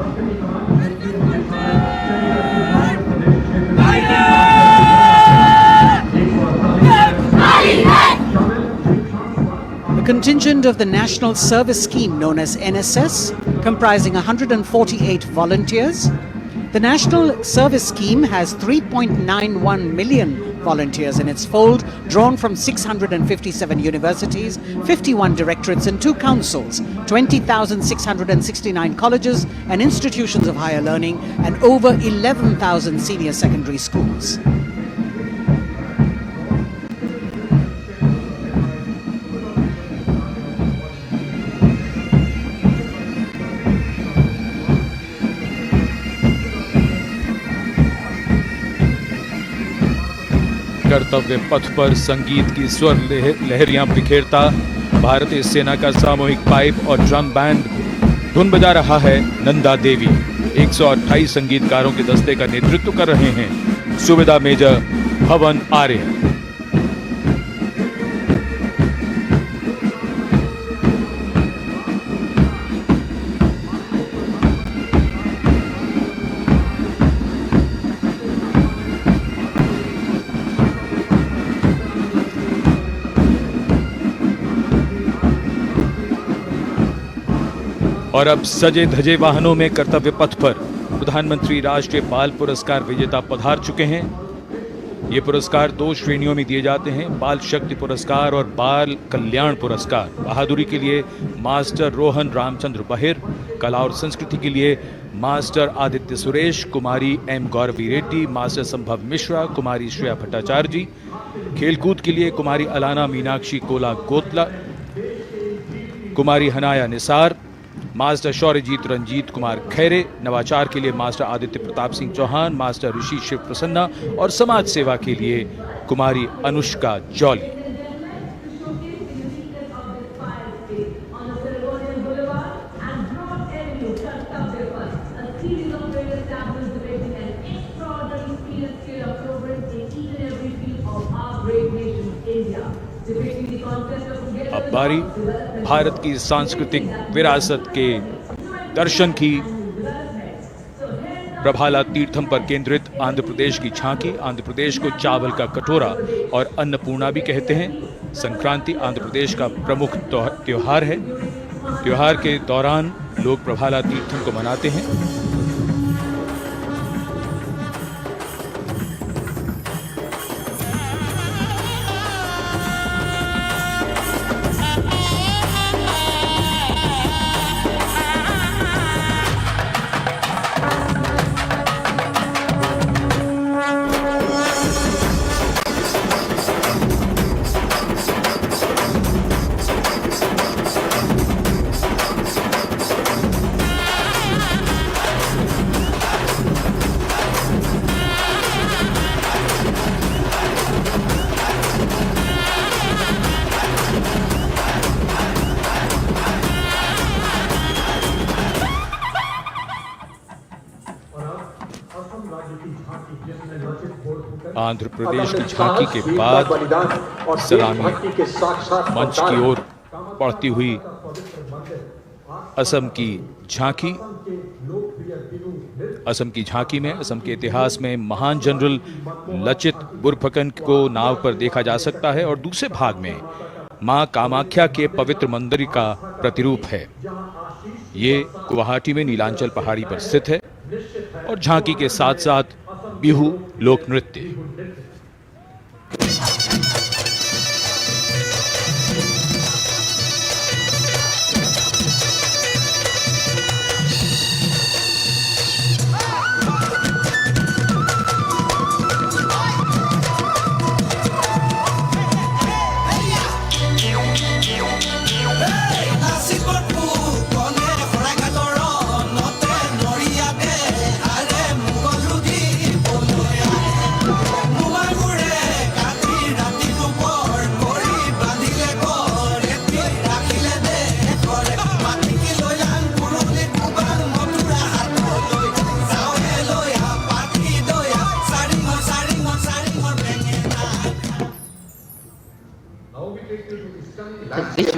अपनी कमाई करते हुए प्रदेश क्षेत्र The contingent of the National Service Scheme known as NSS, comprising 148 volunteers. The National Service Scheme has 3.91 million volunteers in its fold, drawn from 657 universities, 51 directorates and 2 councils, 20,669 colleges and institutions of higher learning, and over 11,000 senior secondary schools. कर्तव्य पथ पर संगीत की स्वर लहरियां बिखेरता भारतीय सेना का सामूहिक पाइप और ड्रम बैंड धुन बजा रहा है नंदा देवी। 128 संगीतकारों के दस्ते का नेतृत्व कर रहे हैं सुबेदार मेजर भवन आर्य। और अब सजे धजे वाहनों में कर्तव्य पथ पर प्रधानमंत्री राष्ट्रीय बाल पुरस्कार विजेता पधार चुके हैं। ये पुरस्कार 2 श्रेणियों में दिए जाते हैं, बाल शक्ति पुरस्कार और बाल कल्याण पुरस्कार। बहादुरी के लिए मास्टर रोहन रामचंद्र बहिर, कला और संस्कृति के लिए मास्टर आदित्य सुरेश, कुमारी एम गौरवी रेड्डी, मास्टर संभव मिश्रा, कुमारी श्रेया भट्टाचार्य जी, खेलकूद के लिए कुमारी अलाना मीनाक्षी कोला गोतला, कुमारी हनाया निसार, मास्टर शौर्यजीत रंजीत कुमार खैरे, नवाचार के लिए मास्टर आदित्य प्रताप सिंह चौहान, मास्टर ऋषि शिव प्रसन्ना और समाज सेवा के लिए कुमारी अनुष्का जौली। अब बारी भारत की सांस्कृतिक विरासत के दर्शन की। प्रभाला तीर्थम पर केंद्रित आंध्र प्रदेश की झांकी। आंध्र प्रदेश को चावल का कटोरा और अन्नपूर्णा भी कहते हैं। संक्रांति आंध्र प्रदेश का प्रमुख त्योहार है। त्योहार के दौरान लोग प्रभाला तीर्थम को मनाते हैं। आंध्र प्रदेश की झांकी के बाद सलामी मंच की ओर बढ़ती हुई असम की झांकी। असम की झांकी में असम के इतिहास में महान जनरल लचित बुरफकन को नाव पर देखा जा सकता है और दूसरे भाग में मां कामाख्या के पवित्र मंदिर का प्रतिरूप है। ये गुवाहाटी में नीलांचल पहाड़ी पर स्थित है और झांकी के साथ साथ बिहू लोक नृत्य।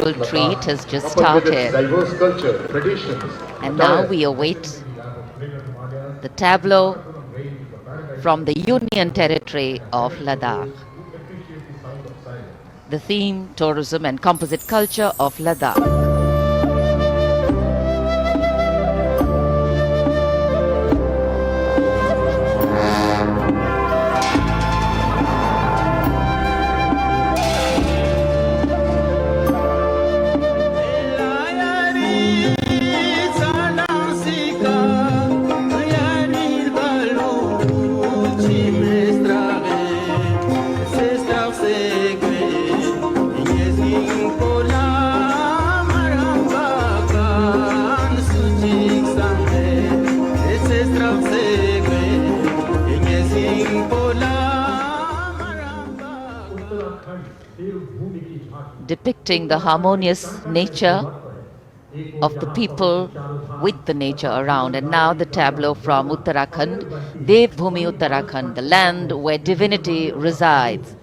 festival treat has just started. Diverse culture, traditions, And now we await the tableau from the Union Territory of Ladakh. The theme, tourism and composite culture of Ladakh. Depicting the harmonious nature of the people with the nature around. And now the tableau from Uttarakhand, Devbhoomi Uttarakhand, the land where divinity resides.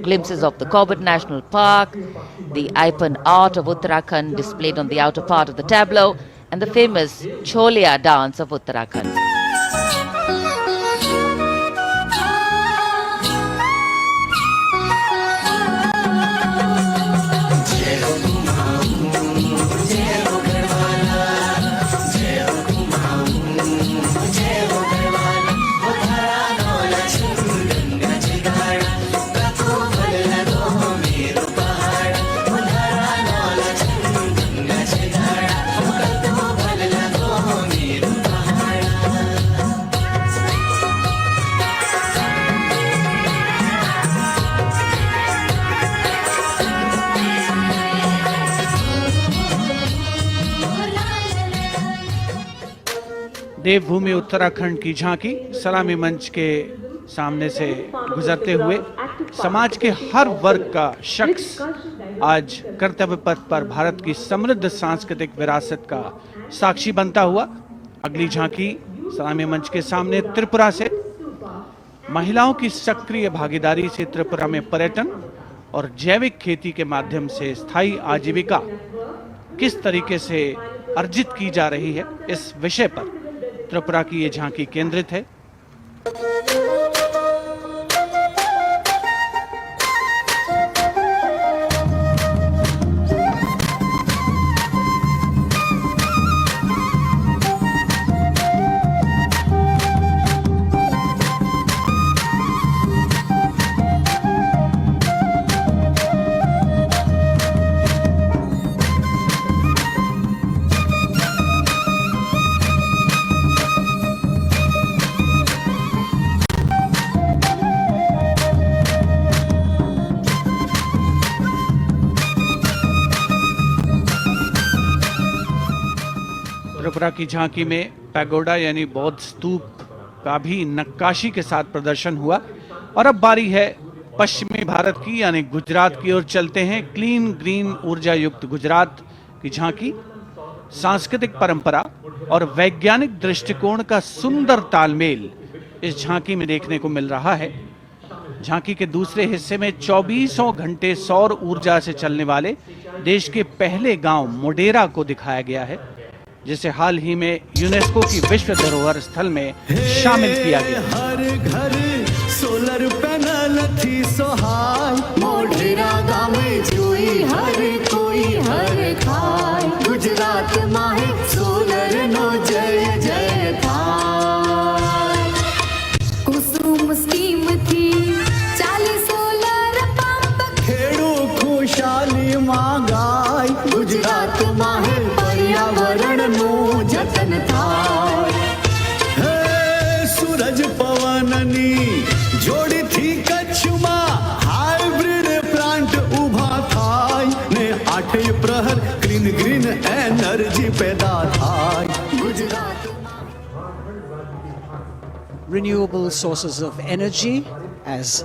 Glimpses of the Corbett National Park, the Ipan art of Uttarakhand displayed on the outer part of the tableau, and the famous Cholia dance of Uttarakhand. देवभूमि उत्तराखंड की झांकी सलामी मंच के सामने से गुजरते हुए समाज के हर वर्ग का शख्स आज कर्तव्य पथ पर भारत की समृद्ध सांस्कृतिक विरासत का साक्षी बनता हुआ। अगली झांकी सलामी मंच के सामने त्रिपुरा से महिलाओं की सक्रिय भागीदारी से त्रिपुरा में पर्यटन और जैविक खेती के माध्यम से स्थायी आजीविका किस तरीके से अर्जित की जा रही है, इस विषय पर त्रिपुरा की ये झांकी केंद्रित है। त्रिपुरा की झांकी में पैगोडा यानी बौद्ध स्तूप का भी नक्काशी के साथ प्रदर्शन हुआ। और अब बारी है पश्चिमी भारत की यानी गुजरात की ओर चलते हैं। क्लीन ग्रीन ऊर्जा युक्त गुजरात की झांकी सांस्कृतिक परंपरा और वैज्ञानिक दृष्टिकोण का सुंदर तालमेल इस झांकी में देखने को मिल रहा है। झांकी के दूसरे हिस्से में 24 घंटे सौर ऊर्जा से चलने वाले देश के पहले गांव मोडेरा को दिखाया गया है, जिसे हाल ही में यूनेस्को की विश्व धरोहर स्थल में शामिल किया गया। हर घर सोलर पैनल थी सोहाय, मोढेरा गाँव में जोई हर कोई हर खाय, गुजरात माहे सोलर नो जय जय थाय। कुसुम स्कीम थी 40 सोलर पंप, खेड़ू खुशाली मांगाय, गुजरात माहे पर्यावरण नो जतन थाय। सूरज पवननी जोड़ी थी कच्छ में हाइब्रिड प्लांट उभा थाय ने 8 प्रहर ग्रीन ग्रीन एनर्जी पैदा थाय। Renewable sources of energy as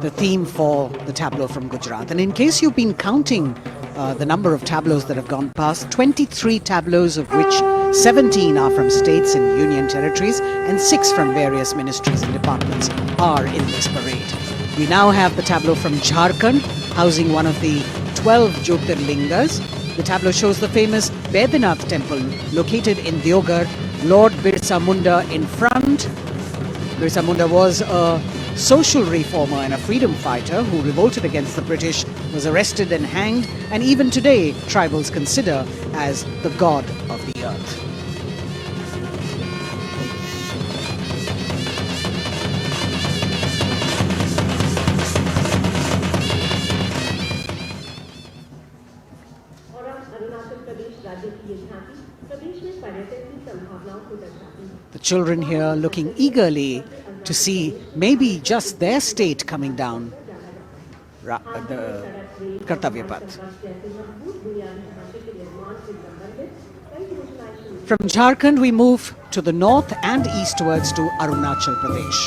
the theme for the tableau from Gujarat. And in case you've been counting the number of tableaus that have gone past, 23 tableaus of which 17 are from states and union territories and 6 from various ministries and departments are in this parade. We now have the tableau from Jharkhand, housing one of the 12 Jyotirlingas. The tableau shows the famous Baidyanath temple located in Deoghar. Lord Birsa Munda in front. Birsa Munda was a social reformer and a freedom fighter who revolted against the British, was arrested and hanged, and even today tribals consider as the god of the earth. The children here looking eagerly to see maybe just their state coming down the Kartavya Path. From Jharkhand we move to the north and eastwards to Arunachal Pradesh,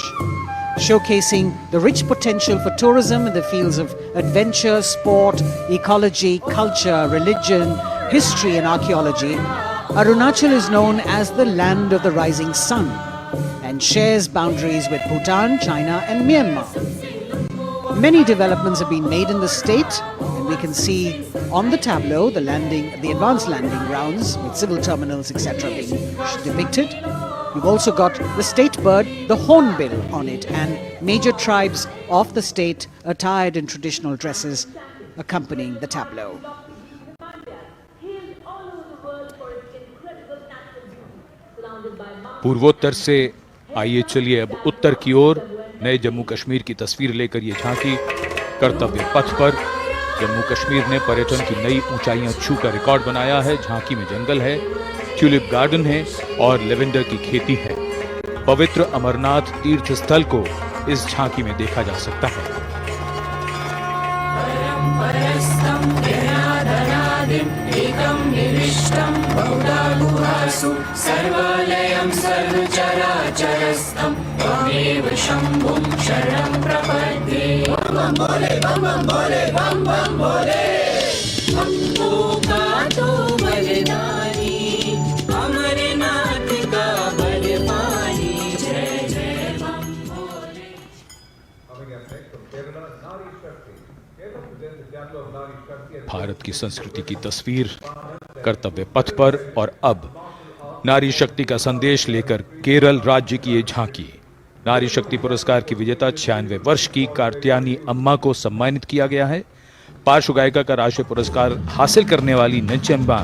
showcasing the rich potential for tourism in the fields of adventure, sport, ecology, culture, religion, history and archaeology. Arunachal is known as the land of the rising sun and shares boundaries with Bhutan, China and Myanmar. Many developments have been made in the state, and we can see on the tableau the advanced landing grounds with civil terminals etc. being depicted. You've also got the state bird, the hornbill, on it, and major tribes of the state attired in traditional dresses accompanying the tableau. पूर्वोत्तर से आइए चलिए अब उत्तर की ओर नए जम्मू कश्मीर की तस्वीर लेकर ये झांकी कर्तव्य पथ पर। जम्मू कश्मीर ने पर्यटन की नई ऊंचाइयां छूकर रिकॉर्ड बनाया है। झांकी में जंगल है, ट्यूलिप गार्डन है और लेवेंडर की खेती है। पवित्र अमरनाथ तीर्थ स्थल को इस झांकी में देखा जा सकता है। सर्वलयं सर्वचराचरस्थं त्वमेव शम्भुं शरणं प्रपद्ये। बम बोले बम बम बोले बम बम बोले। हमको का तो बलिदानी अमरनाथ का बलवानी। जय जय बम भोले। भारत की संस्कृति की तस्वीर कर्तव्य पथ पर, और अब नारी शक्ति का संदेश लेकर केरल राज्य की ये झांकी। नारी शक्ति पुरस्कार की विजेता 96 वर्ष की कार्त्यानी अम्मा को सम्मानित किया गया है। पार्श्व गायिका का राष्ट्रीय पुरस्कार हासिल करने वाली नंचम्बा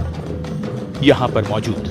यहां पर मौजूद।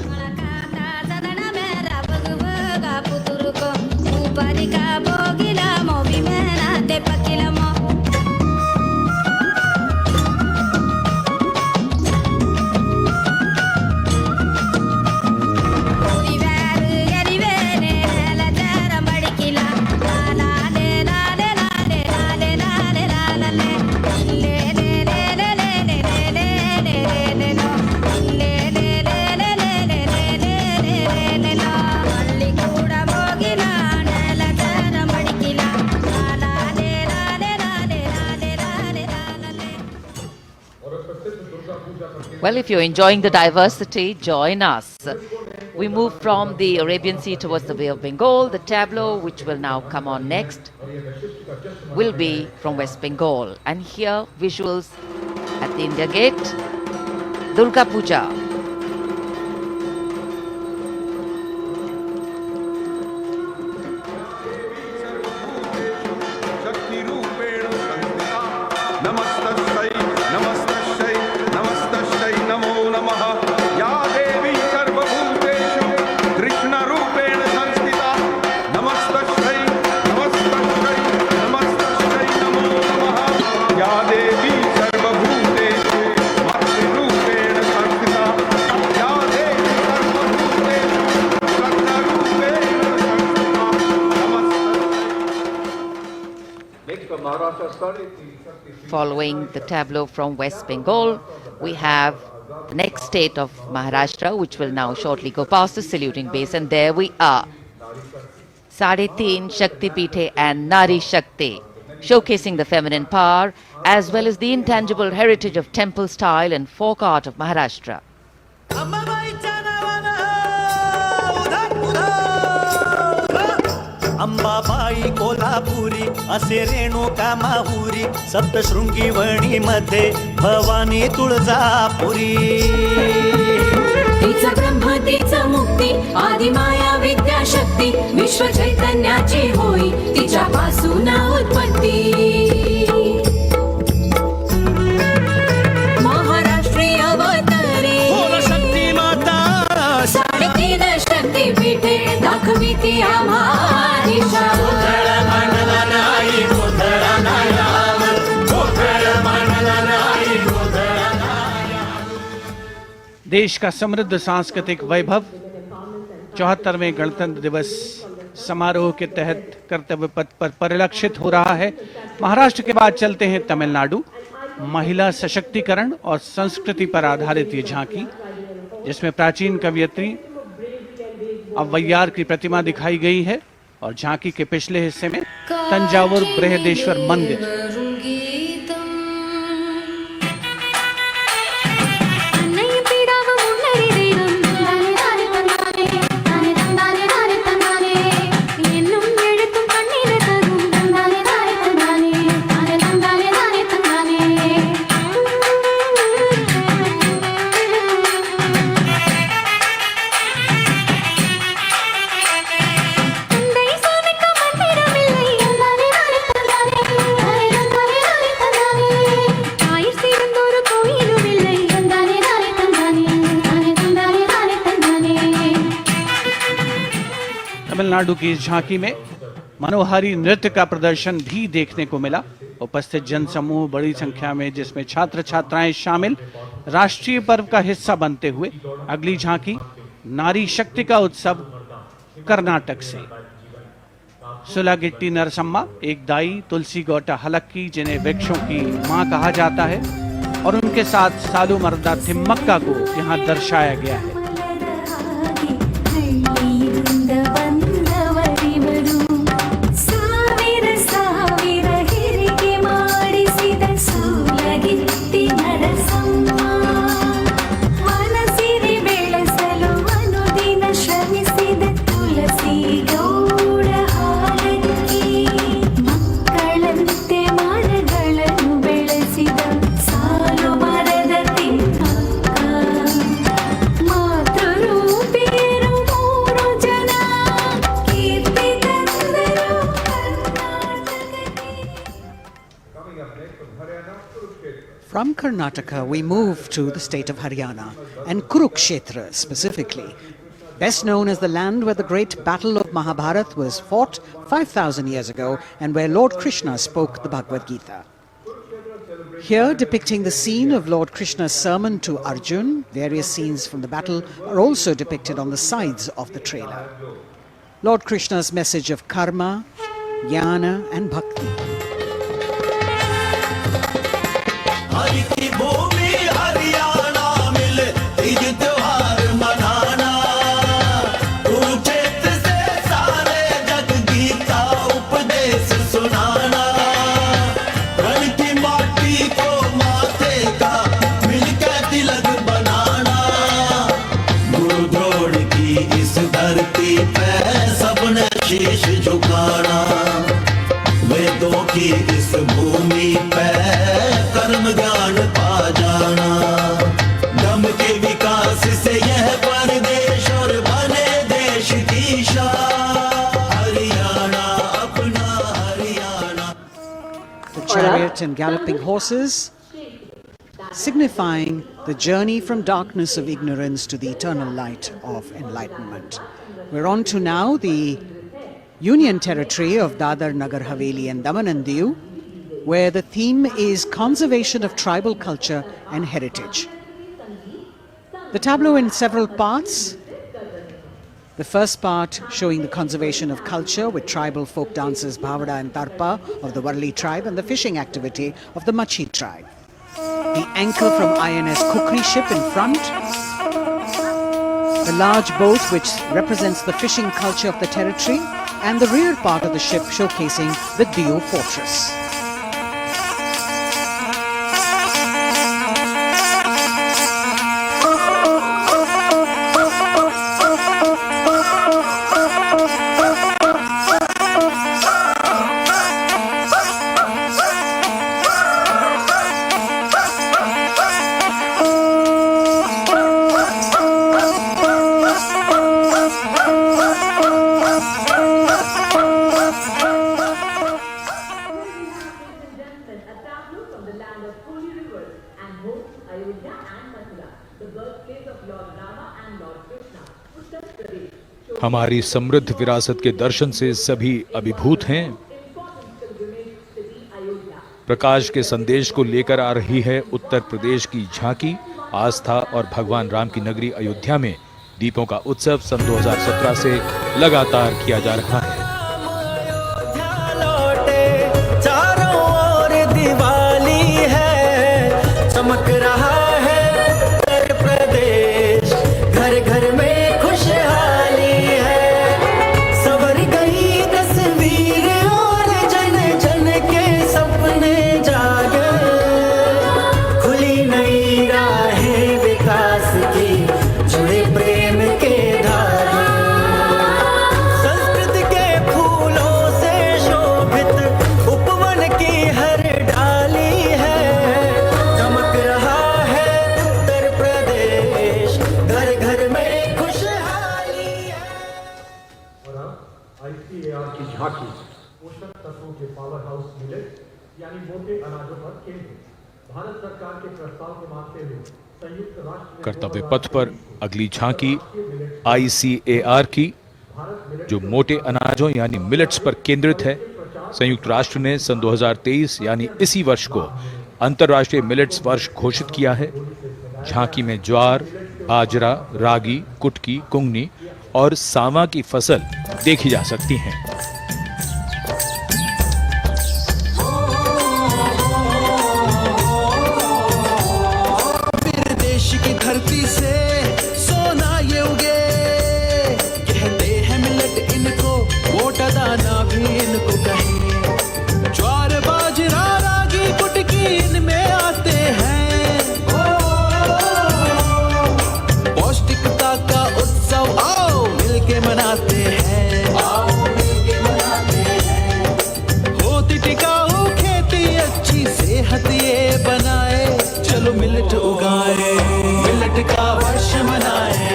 Well, if you're enjoying the diversity, join us. We move from the Arabian Sea towards the Bay of Bengal. The tableau, which will now come on next, will be from West Bengal. And here, visuals at the India Gate, Durga Puja. Following the tableau from West Bengal, we have the next state of Maharashtra, which will now shortly go past the saluting base, and there we are. Sade Teen Shakti Pithe and Nari Shakti, showcasing the feminine power as well as the intangible heritage of temple style and folk art of Maharashtra. Ambabai Kolhapuri असे रेणुका माहुरी सप्तशृंगी वणीमध्ये भवानी तुळजापुरी तिचा ब्रह्म तिचा मुक्ती आदिमाया विद्याशक्ती विश्व चैतन्याची होई तिच्यापासून उत्पत्ती महाराष्ट्रीय अवतारी शक्ती माता 3.5 शक्तीपीठे दाखवी ती आम्हा दिशा देश का समृद्ध सांस्कृतिक वैभव 74वें गणतंत्र दिवस समारोह के तहत कर्तव्य पथ पर परिलक्षित हो रहा है। महाराष्ट्र के बाद चलते हैं तमिलनाडु। महिला सशक्तिकरण और संस्कृति पर आधारित ये झांकी, जिसमें प्राचीन कवयित्री अव्वैयार की प्रतिमा दिखाई गई है और झांकी के पिछले हिस्से में तंजावुर बृहदेश्वर मंदिर। तमिलनाडु की इस झांकी में मनोहारी नृत्य का प्रदर्शन भी देखने को मिला। उपस्थित जनसमूह बड़ी संख्या में, जिसमें छात्र छात्राएं शामिल, राष्ट्रीय पर्व का हिस्सा बनते हुए। अगली झांकी नारी शक्ति का उत्सव कर्नाटक से। सुलागिट्टी नरसम्मा, एक दाई, तुलसी गौटा हलक्की, जिन्हें वृक्षों की मां कहा जाता है, और उनके साथ सालू मर्दा थिम्मक्का को यहाँ दर्शाया गया है। From Karnataka, we move to the state of Haryana, and Kurukshetra specifically, best known as the land where the great battle of Mahabharata was fought 5,000 years ago and where Lord Krishna spoke the Bhagavad Gita. Here, depicting the scene of Lord Krishna's sermon to Arjun, various scenes from the battle are also depicted on the sides of the trailer. Lord Krishna's message of karma, jnana and bhakti. Hari की भूमि हरियाणा मिले तीज त्योहार मनाना कुरुक्षेत्र से सारे जग गीता उपदेश सुनाना रण की माटी को माथे का मिलकर तिलक बनाना गुरु द्रोण की इस धरती पे सबने शीश झुकाना वेदों की इस भूमि पे कर्म ज्ञान पा जाना दम के विकास से यह परदेश और बने देश की शान हरियाणा अपना Haryana. The chariot and galloping horses signifying the journey from darkness of ignorance to the eternal light of enlightenment. We're on to now the Union Territory of Dadar, Nagar Haveli and Daman and Diu, where the theme is conservation of tribal culture and heritage. The tableau in several parts. The first part showing the conservation of culture with tribal folk dances Bhavada and Tarpa of the Warli tribe and the fishing activity of the Machi tribe. The anchor from INS Kukri ship in front. The large boat which represents the fishing culture of the territory, and the rear part of the ship showcasing the Diu fortress. हमारी समृद्ध विरासत के दर्शन से सभी अभिभूत हैं। प्रकाश के संदेश को लेकर आ रही है उत्तर प्रदेश की झांकी। आस्था और भगवान राम की नगरी अयोध्या में दीपों का उत्सव सन 2017 से लगातार किया जा रहा है। चारों ओर दिवाली है, चमक रहा है उत्तर प्रदेश, घर घर में खुशहाली है। सवर गई तस्वीर और जन जन के सपने जागे, खुली नई राहें विकास की, जुड़े प्रेम के धागे। संस्कृति के फूलों से शोभित उपवन की हर डाली है, चमक रहा है उत्तर प्रदेश, घर घर में खुशहाली है। और अब ICAR की झांकी पोषक तत्वों के पावर हाउस मिलेट यानी मोटे अनाजों पर केंद्रित। भारत सरकार के प्रस्ताव को मानते हुए संयुक्त राष्ट्र कर्तव्य पथ पर अगली झांकी ICAR की, जो मोटे अनाजों यानी मिलेट्स पर केंद्रित है। संयुक्त राष्ट्र ने सन 2023 यानी इसी वर्ष को अंतर्राष्ट्रीय मिलेट्स वर्ष घोषित किया है। झांकी में ज्वार, बाजरा, रागी, कुटकी, कुंगनी और सांवा की फसल देखी जा सकती है। देश की धरती से सोना ये उगे, कहते हैं मिलेट इनको, मोटा दाना भी इनको कहे। ज्वार, बाजरा, रागी, कुटकी इनमें आते हैं। पौष्टिकता का उत्सव आओ मिलके मनाते हैं, आओ मिलके मनाते हैं। होती टिकाऊ खेती, अच्छी सेहत ये बनाए, चलो मिलेट उगाए, मिलेट का वर्ष मनाए।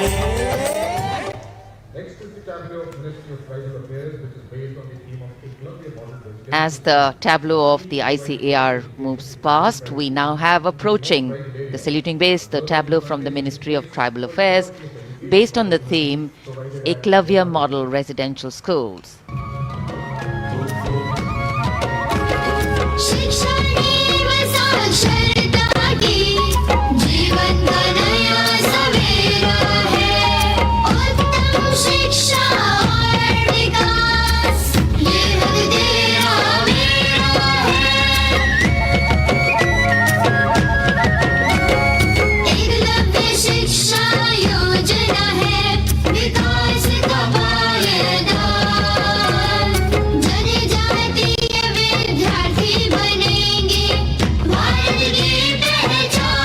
Next is the tableau of Ministry of Tribal Affairs, which is based on the theme of Eklavya Model Vegetarian. As the tableau of the ICAR moves past, we now have approaching the saluting base, the tableau from the Ministry of Tribal Affairs, based on the theme Eklavya Model Residential Schools. जीवन का नया सवेरा है, उत्तम शिक्षा और विकास, ये हक तेरा मेरा है। एकलव्य शिक्षा योजना है, विकास का पायदान। जनजातीय विद्यार्थी बनेंगे भारत की पहचान।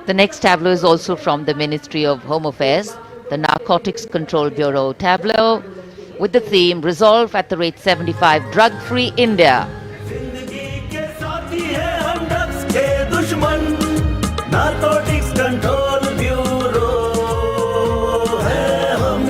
The next tableau is also from the Ministry of Home Affairs, the Narcotics Control Bureau tableau, with the theme Resolve at the rate 75 Drug-Free India. जिंदगी के साथी हैं हम ड्रग्स के दुश्मन, नारकोटिक्स कंट्रोल ब्यूरो है हम।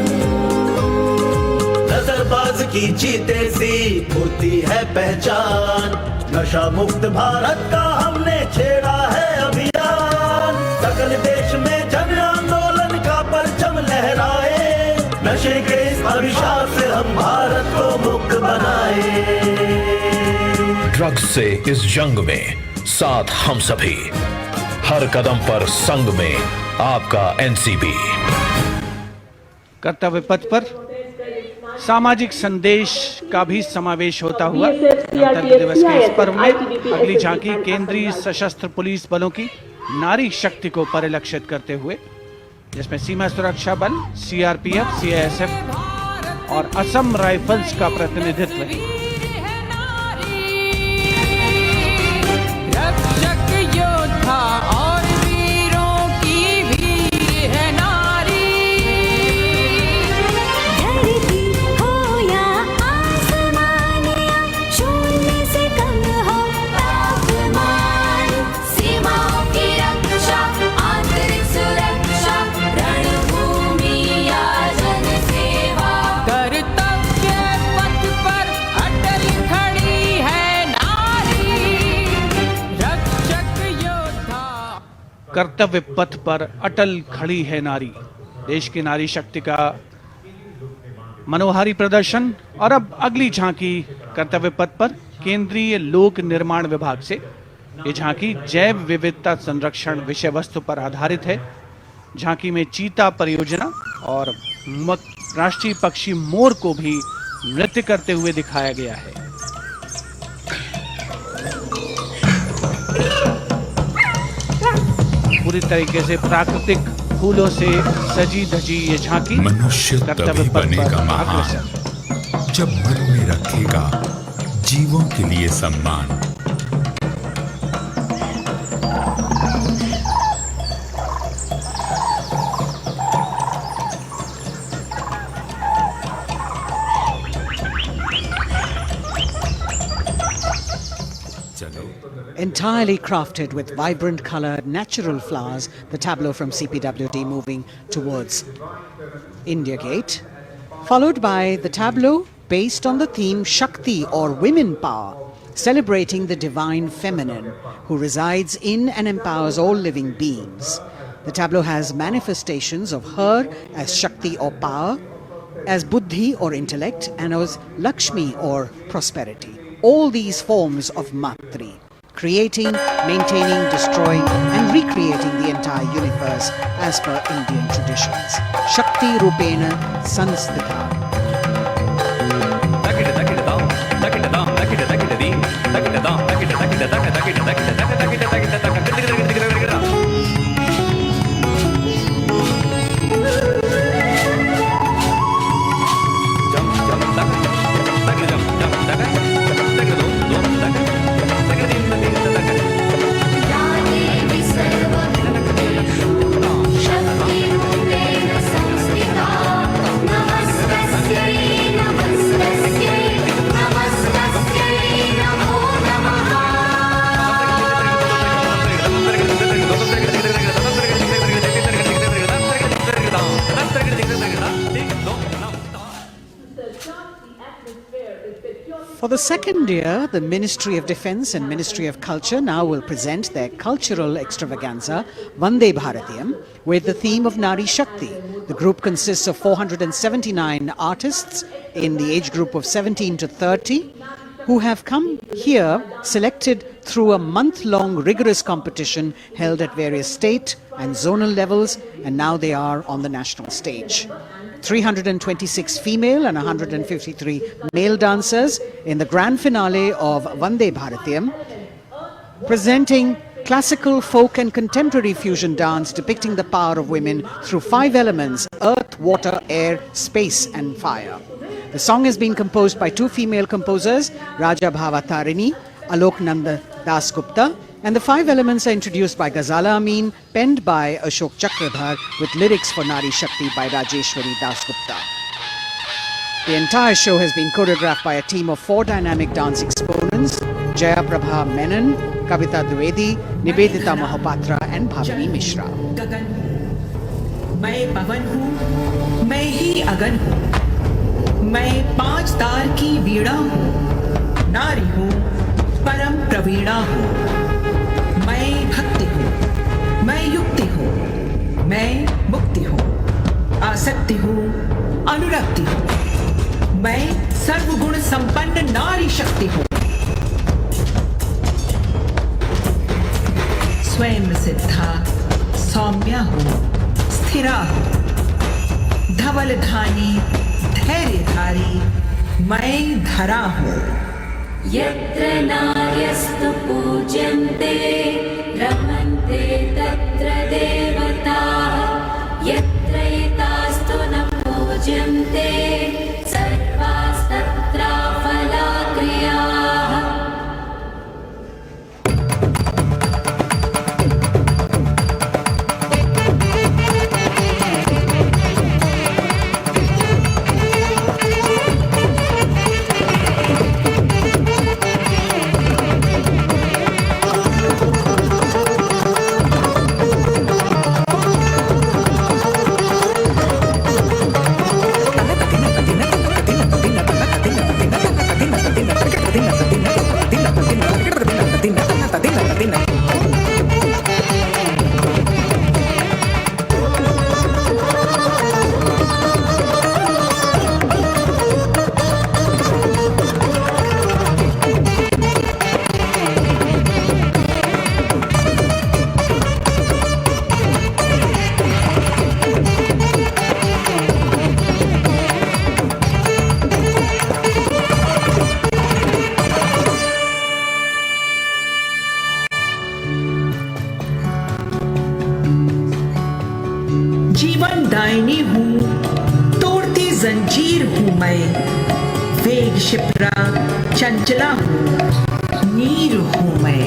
नजरबाज की जीते सी होती है पहचान, नशा मुक्त भारत का हमने छेड़ा है अभियान। सकल देश में जन आंदोलन का परचम लहराए, नशे के इस अभिशाप से हम भारत को मुक्त बनाए। ड्रग्स से इस जंग में साथ हम सभी, हर कदम पर संग में आपका NCB। कर्तव्य पथ पर सामाजिक संदेश का भी समावेश होता हुआ गणतंत्र दिवस के इस पर्व में अगली झांकी केंद्रीय सशस्त्र पुलिस बलों की नारी शक्ति को परिलक्षित करते हुए, जिसमें सीमा सुरक्षा बल, CRPF, CISF और असम राइफल्स का प्रतिनिधित्व है। रक्षक योद्धा और वीरों की भी है नारी। धरती हो या आसमान, शून्य से कम हो तापमान, सीमाओं की रक्षा, आंतरिक सुरक्षा, रणभूमि या जन सेवा, कर्तव्य कर्तव्य पथ पर अटल खड़ी है नारी। देश की नारी शक्ति का मनोहारी प्रदर्शन। और अब अगली झांकी कर्तव्य पथ पर केंद्रीय लोक निर्माण विभाग से। ये झांकी जैव विविधता संरक्षण विषय वस्तु पर आधारित है। झांकी में चीता परियोजना और राष्ट्रीय पक्षी मोर को भी नृत्य करते हुए दिखाया गया है। पूरी तरीके से प्राकृतिक फूलों से सजी धजी ये झांकी मनुष्य तभी बनेगा महान जब मन में रखेगा जीवों के लिए सम्मान। Entirely crafted with vibrant colored natural flowers, the tableau from CPWD moving towards India Gate, followed by the tableau based on the theme Shakti or women power, celebrating the divine feminine who resides in and empowers all living beings. The tableau has manifestations of her as Shakti or power, as Buddhi or intellect, and as Lakshmi or prosperity. All these forms of Matri, creating, maintaining, destroying and recreating the entire universe as per Indian traditions. Shakti Rupena Sanstita. For the second year, the Ministry of Defence and Ministry of Culture now will present their cultural extravaganza, Vande Bharatiyam, with the theme of Nari Shakti. The group consists of 479 artists in the age group of 17 to 30 who have come here selected through a month-long rigorous competition held at various state and zonal levels, and now they are on the national stage. 326 female and 153 male dancers in the grand finale of Vande Bharatiyam, presenting classical, folk and contemporary fusion dance depicting the power of women through 5 elements: earth, water, air, space and fire. The song has been composed by 2 female composers, Raja Bhavatarini, Alok Nanda Das Gupta, and the 5 elements are introduced by Ghazala Amin, penned by Ashok Chakradhar, with lyrics for Nari Shakti by Rajeshwari Das Gupta. The entire show has been choreographed by a team of 4 dynamic dance exponents: Jaya Prabha Menon, Kavita Dwivedi, Nivedita Mahapatra and Bhavini Mishra. गगन हूँ, मैं पवन हूँ, मैं ही अगन हूँ, मैं 5 तार की वीणा हूँ, नारी हूँ, परम प्रवीणा हूँ, मैं भक्ति हूँ, मैं युक्ति हूँ, मैं मुक्ति हूँ, आसक्ति हूँ, अनुरक्ति हूँ, मैं सर्वगुण संपन्न नारी शक्ति हूँ। स्वयं सिद्धा सौम्या हूँ, स्थिरा हूँ, धवल धानी धैर्यधारी, मैं धरा हूँ। यत्र नार्यस्तु पूज्यन्ते रमन्ते तत्र देवताः, यत्र एतास्तु न पूज्यन्ते सर्वास्तत्र फलाक्रियाः। तकिन जैसा चंचला हूँ, नीर हूँ मैं।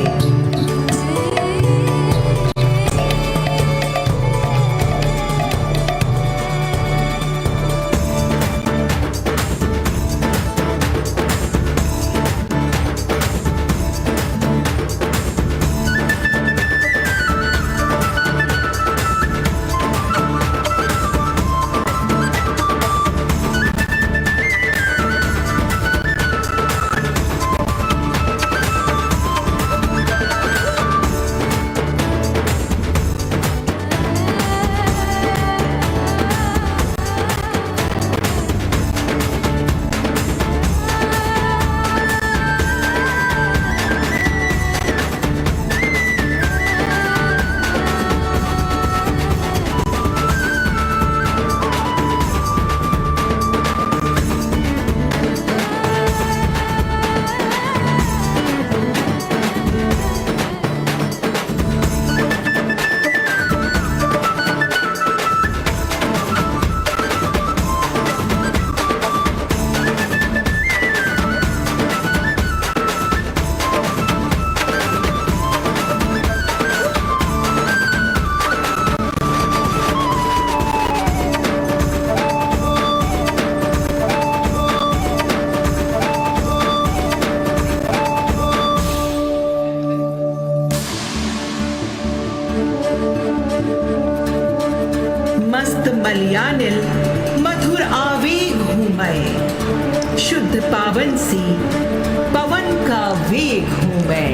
मस्त मलयानिल मधुर आवेग हूँ मैं, शुद्ध पावन सी पवन का वेग हूँ मैं।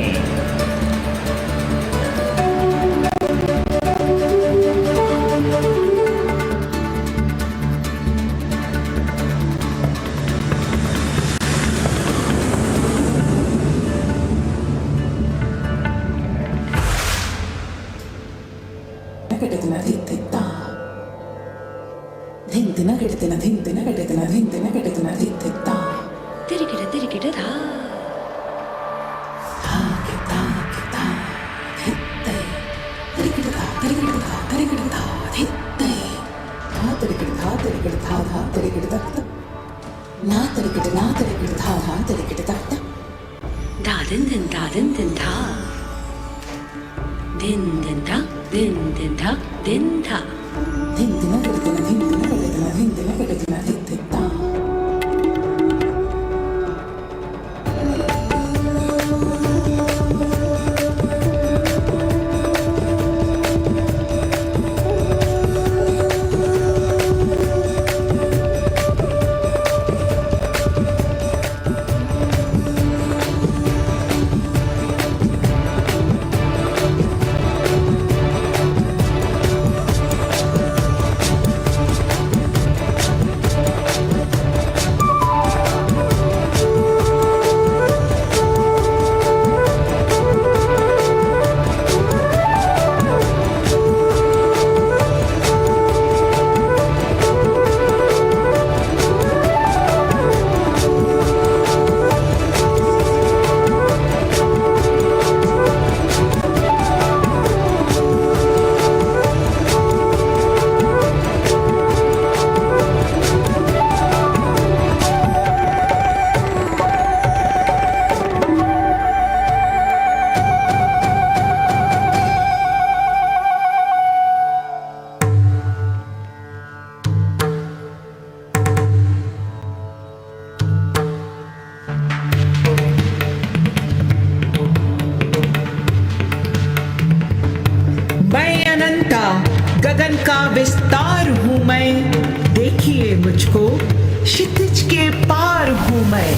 गगन का विस्तार हूँ मैं, देखिए मुझको क्षितिज के पार हूँ मैं।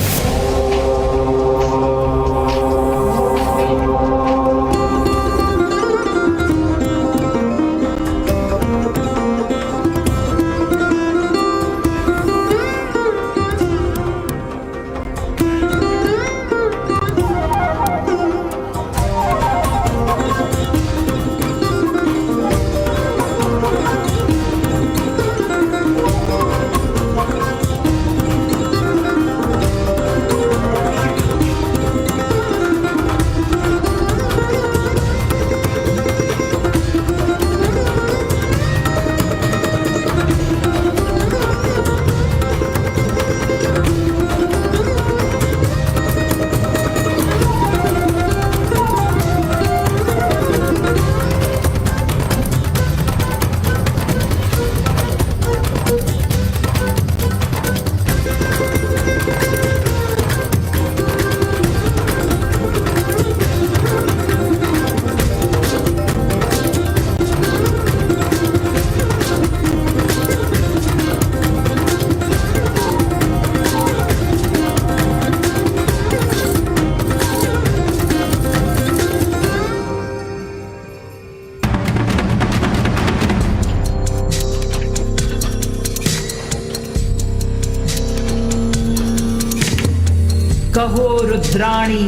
कहो रुद्राणी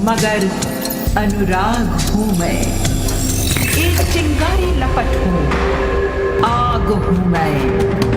मगर अनुराग हूँ मैं, एक चिंगारी लपट हूँ, आग हूँ मैं।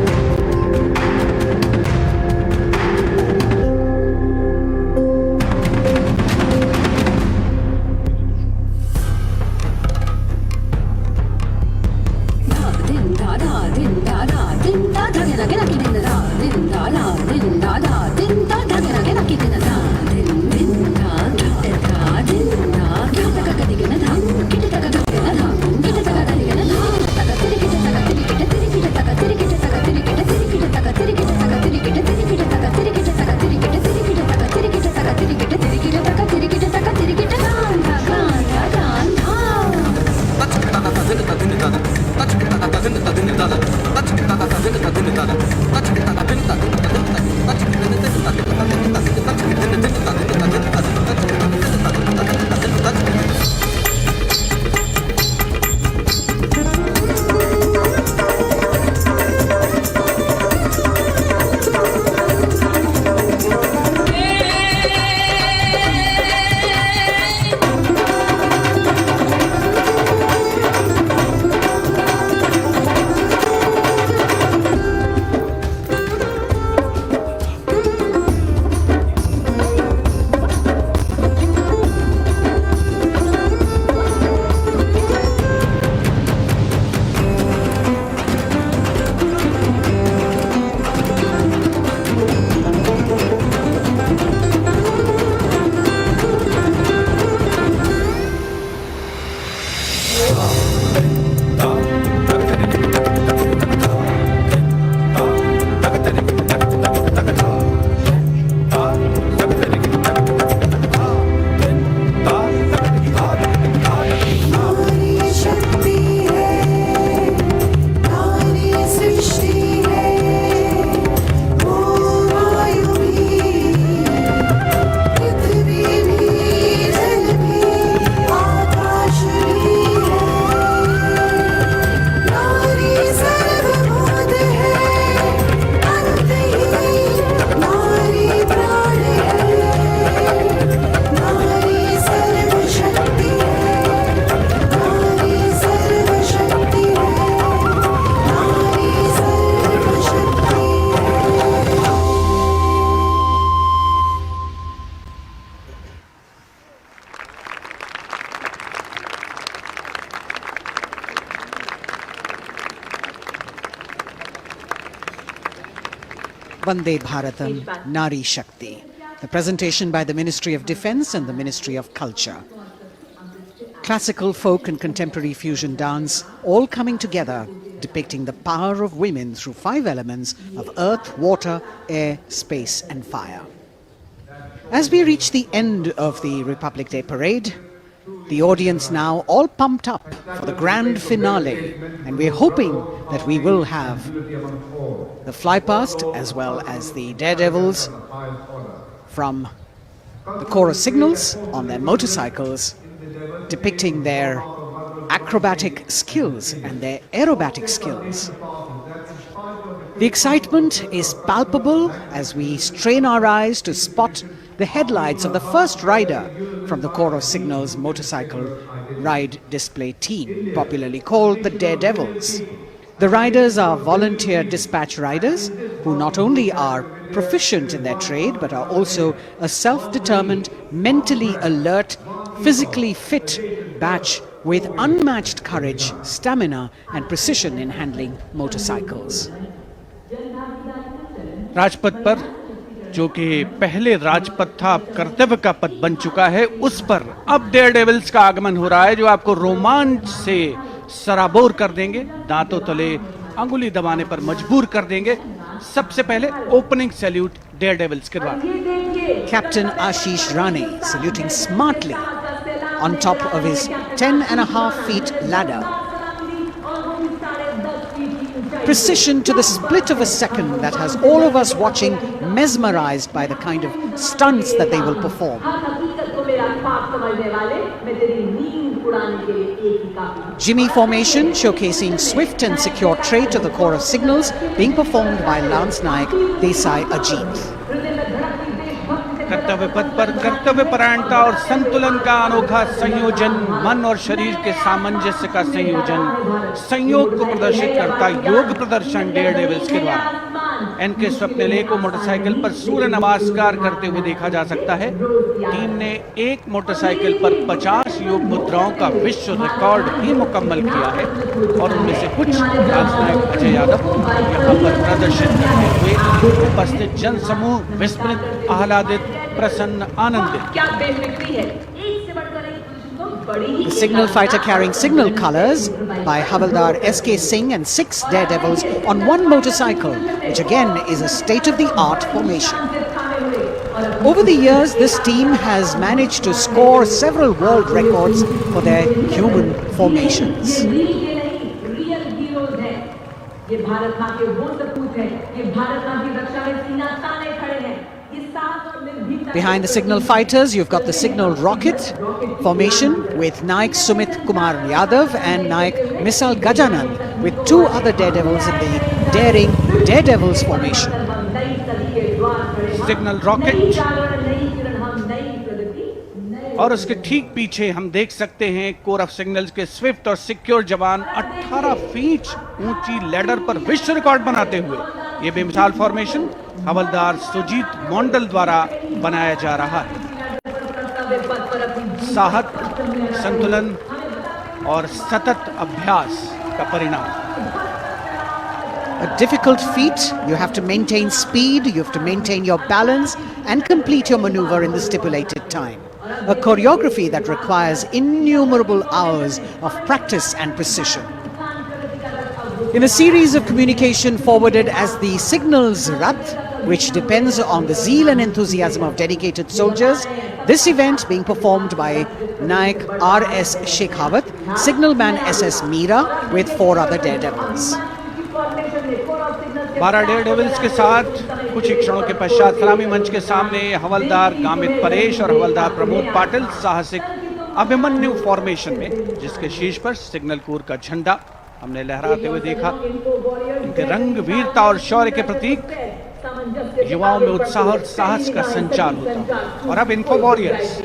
Vande Bharatam Nari Shakti. The presentation by the Ministry of Defence and the Ministry of Culture. Classical, folk and contemporary fusion dance all coming together, depicting the power of women through 5 elements of earth, water, air, space and fire. As we reach the end of the Republic Day parade, the audience now all pumped up for the grand finale, and we're hoping that we will have the flypast as well as the daredevils from the Corps of Signals on their motorcycles, depicting their acrobatic skills and their aerobatic skills. The excitement is palpable as we strain our eyes to spot the headlights of the first rider from the Corps of Signals motorcycle ride display team, popularly called the Daredevils. The riders are volunteer dispatch riders who not only are proficient in their trade but are also a self-determined, mentally alert, physically fit batch with unmatched courage, stamina and precision in handling motorcycles. Rajpath पर जो कि पहले राजपथ था अब कर्तव्य का पथ बन चुका है, उस पर अब डेयरडेविल्स का आगमन हो रहा है जो आपको रोमांच से सराबोर कर देंगे, दांतों तले अंगुली दबाने पर मजबूर कर देंगे। सबसे पहले ओपनिंग सैल्यूट डेयरडेविल्स के द्वारा। Captain Ashish Rane saluting smartly on top of his 10.5 feet ladder. Precision to the split of a second that has all of us watching mesmerized by the kind of stunts that they will perform. Jimmy formation showcasing swift and secure trade to the Corps of Signals being performed by Lance Naik Desai Ajit. कर्तव्य पथ पर कर्तव्य परायणता और संतुलन का अनोखा संयोजन, मन और शरीर के सामंजस्य का संयोजन, संयोग को प्रदर्शित करता योग प्रदर्शन डेयर डेविल्स के द्वारा एनके स्वप्निल को मोटरसाइकिल पर सूर्य नमस्कार करते हुए देखा जा सकता है। टीम ने एक मोटरसाइकिल पर 50 योग मुद्राओं का विश्व रिकॉर्ड भी मुकम्मल किया है और उनमें से कुछ राजनायक अजय यादव यहाँ पर प्रदर्शित करते हुए उपस्थित जन समूह विस्मृत, आह्लादित, प्रसन्न, आनंदित। क्या बेफिक्री है, एक से बढ़कर एक पोजीशन को बड़ी ही The signal fighter carrying signal colors by Havaldar S.K. Singh and 6 daredevils on one motorcycle, which again is a state-of-the-art formation. Over the years, this team has managed to score several world records for their human formations. Real heroes हैं, ये भारत माँ के वो सपूत हैं, ये भारत माँ की रक्षा में सीना ताने खड़े हैं। Behind the signal fighters, you've got the signal rocket formation with Naik Sumit Kumar Yadav and Naik Misal Gajanand, with 2 other daredevils in the daring daredevils formation. Signal rocket और उसके ठीक पीछे हम देख सकते हैं कोर ऑफ सिग्नल्स के Swift और सिक्योर जवान 18 फीट ऊंची लैडर पर विश्व रिकॉर्ड बनाते हुए ये बेमिसाल फॉर्मेशन हवलदार सुजीत मोंडल द्वारा बनाया जा रहा है। साहस, संतुलन और सतत अभ्यास का परिणाम। A difficult feat. You have to maintain speed, you have to maintain your balance and complete your maneuver in the stipulated time. A choreography that requires innumerable hours of practice and precision. In a series of communication forwarded as the Signals Rath, which depends on the zeal and enthusiasm of dedicated soldiers, this event being performed by Naik R.S. Shekhawat, Signalman S.S. Meera with 4 other daredevils. 12 dare devils के साथ कुछ ही क्षणों के पश्चात सलामी मंच के सामने हवलदार गामित परेश और हवलदार प्रमोद पाटिल साहसिक अभिमन्यु फॉर्मेशन में, जिसके शीर्ष पर सिग्नल कोर का झंडा हमने लहराते हुए देखा। इनके रंग वीरता और शौर्य के प्रतीक, युवाओं में उत्साह और साहस का संचार होता। और अब info warriors,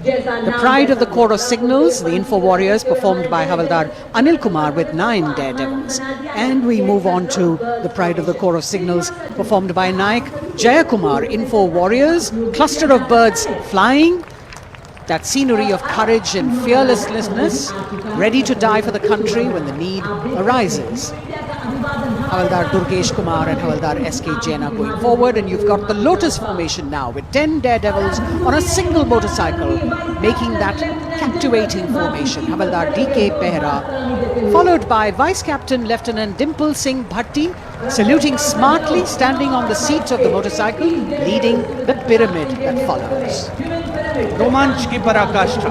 The pride of the Corps of Signals, the Info Warriors, performed by Havaldar Anil Kumar with 9 daredevils. And we move on to the pride of the Corps of Signals, performed by Naik Jayakumar, Info Warriors, cluster of birds flying, that scenery of courage and fearlessness, ready to die for the country when the need arises. Havaldar Durgesh Kumar and Havaldar S.K. Jain are going forward, and you've got the Lotus formation now with 10 daredevils on a single motorcycle, making that captivating formation. Havaldar D.K. Behra, followed by Vice Captain Lieutenant Dimple Singh Bhatti, saluting smartly, standing on the seat of the motorcycle, leading the pyramid that follows. रोमांच की पराकाष्ठा,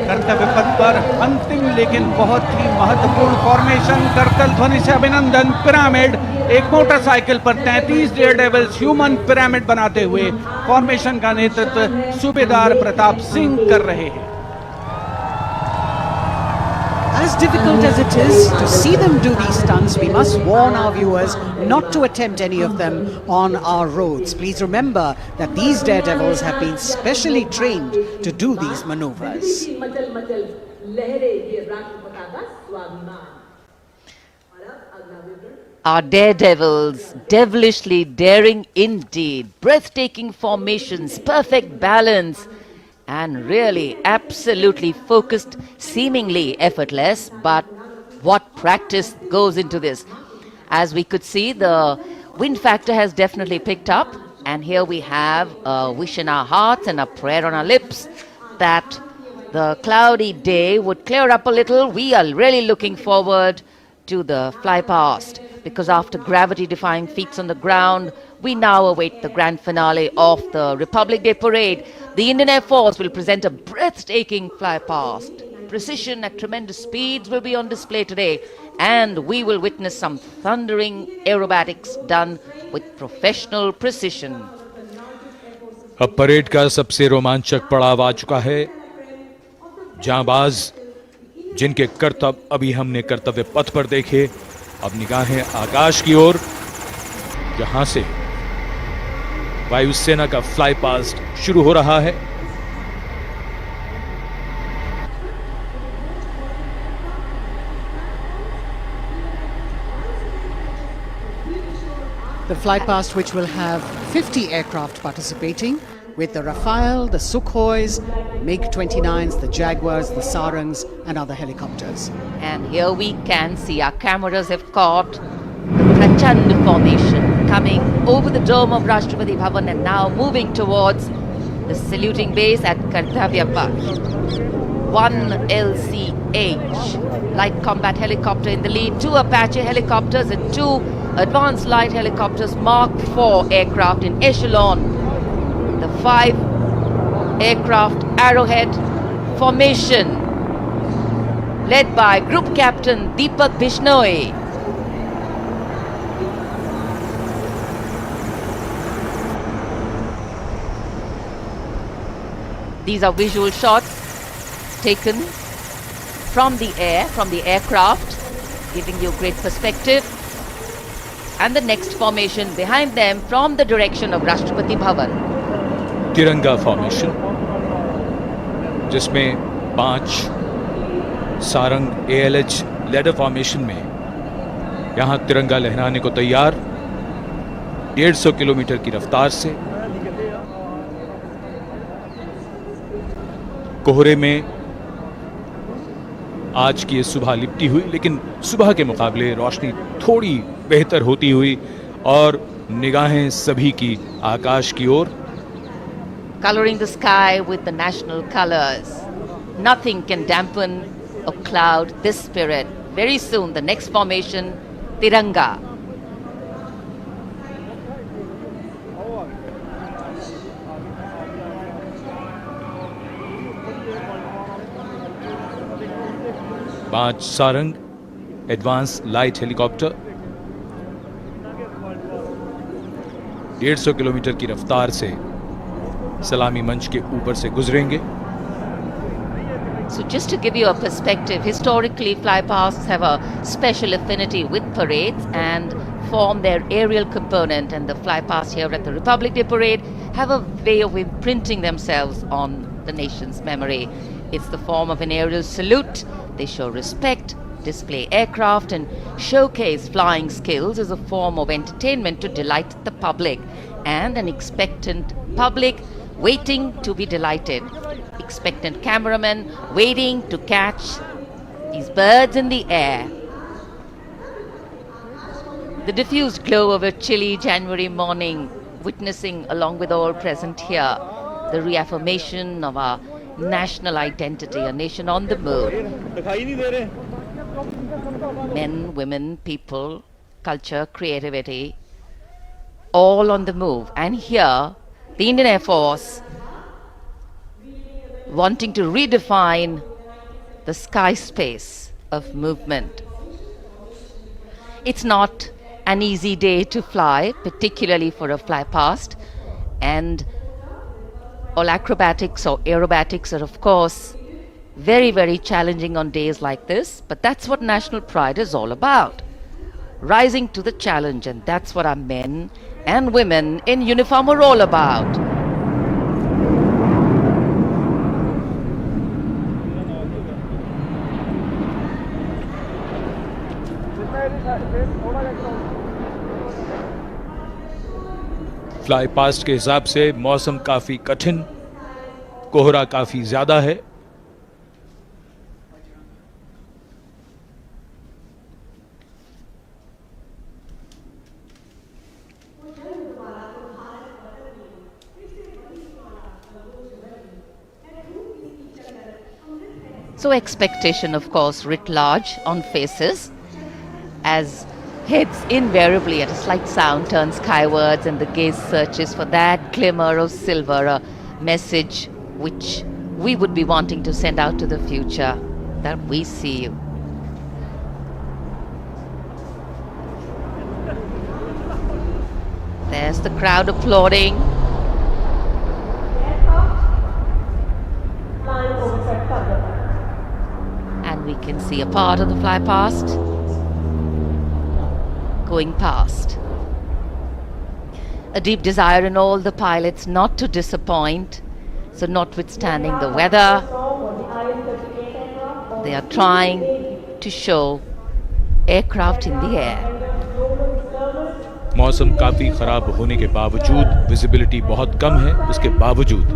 कर्तव्य पथ पर अंतिम लेकिन बहुत ही महत्वपूर्ण फॉर्मेशन, करतल ध्वनि से अभिनंदन। पिरामिड, एक मोटरसाइकिल पर 33 डेयर डेविल्स ह्यूमन पिरामिड बनाते हुए फॉर्मेशन का नेतृत्व सूबेदार प्रताप सिंह कर रहे हैं। As difficult as it is to see them do these stunts, we must warn our viewers not to attempt any of them on our roads. Please remember that these daredevils have been specially trained to do these maneuvers. Our daredevils, devilishly daring indeed, breathtaking formations, perfect balance, and really absolutely focused, seemingly effortless, but what practice goes into this. As we could see, the wind factor has definitely picked up, and here we have a wish in our hearts and a prayer on our lips that the cloudy day would clear up a little. We are really looking forward to the fly past, because after gravity-defying feats on the ground, we now await the grand finale of the Republic Day Parade. The Indian Air Force will present a breathtaking fly past. Precision at tremendous speeds will be on display today, and we will witness some thundering aerobatics done with professional precision. अब parade का सबसे रोमांचक पड़ाव आ चुका है। जांबाज जिनके करतब अभी हमने कर्तव्य पथ पर देखे, अब निगाहें आकाश की ओर, जहां से वायुसेना का फ्लाई पास्ट शुरू हो रहा है। The flypast, which will have 50 aircraft participating, with the Rafale, the Sukhois, MiG-29s, the Jaguars, the Sarangs and other helicopters. And here we can see our cameras have caught the Prachand formation coming over the dome of Rashtrapati Bhavan and now moving towards the saluting base at Kartavya Path. 1 LCH, light combat helicopter in the lead, 2 Apache helicopters and 2 advanced light helicopters, Mark IV aircraft in echelon. The 5 aircraft Arrowhead formation led by Group Captain Deepak Bishnoi. These are visual shots taken from the air, from the aircraft, giving you great perspective. And the next formation behind them from the direction of Rashtrapati Bhavan. तिरंगा formation, जिसमें 5 Sarang ALH ladder formation में यहां तिरंगा लहराने को तैयार, 150 kilometre की रफ्तार से। कोहरे में आज की ये सुबह लिपटी हुई, लेकिन सुबह के मुकाबले रोशनी थोड़ी बेहतर होती हुई और निगाहें सभी की आकाश की ओर। Coloring the sky with the national colors. Nothing can dampen or cloud this spirit. Very soon, the next formation, Tiranga. पांच Sarang advance light helicopter 150 kilometre की रफ्तार से सलामी मंच के ऊपर से गुजरेंगे। So just to give you a perspective, historically flypasts have a special affinity with parades and form their aerial component, and the flypasts here at the Republic Day Parade have a way of imprinting themselves on the nation's memory. It's the form of an aerial salute. They show respect, display aircraft and showcase flying skills as a form of entertainment to delight the public, and an expectant public waiting to be delighted. Expectant cameramen waiting to catch these birds in the air. The diffused glow of a chilly January morning, witnessing along with all present here the reaffirmation of our national identity, a nation on the move. Men, women, people, culture, creativity, all on the move. And here, the Indian Air Force wanting to redefine the sky space of movement. It's not an easy day to fly, particularly for a fly past, and all acrobatics or aerobatics are of course very, very challenging on days like this, but that's what national pride is all about. Rising to the challenge, and that's what our men and women in uniform are all about. Fly past के हिसाब से मौसम काफी कठिन, कोहरा काफी ज्यादा है। So expectation, of course, writ large on faces as heads invariably at a slight sound turn skywards and the gaze searches for that glimmer of silver, a message which we would be wanting to send out to the future, that we see you. There's the crowd applauding. And we can see a part of the fly past going past. a deep desire in all the pilots not to disappoint. So notwithstanding the weather, they are trying to show aircraft in the air. मौसम काफी खराब होने के बावजूद, visibility बहुत कम है, उसके बावजूद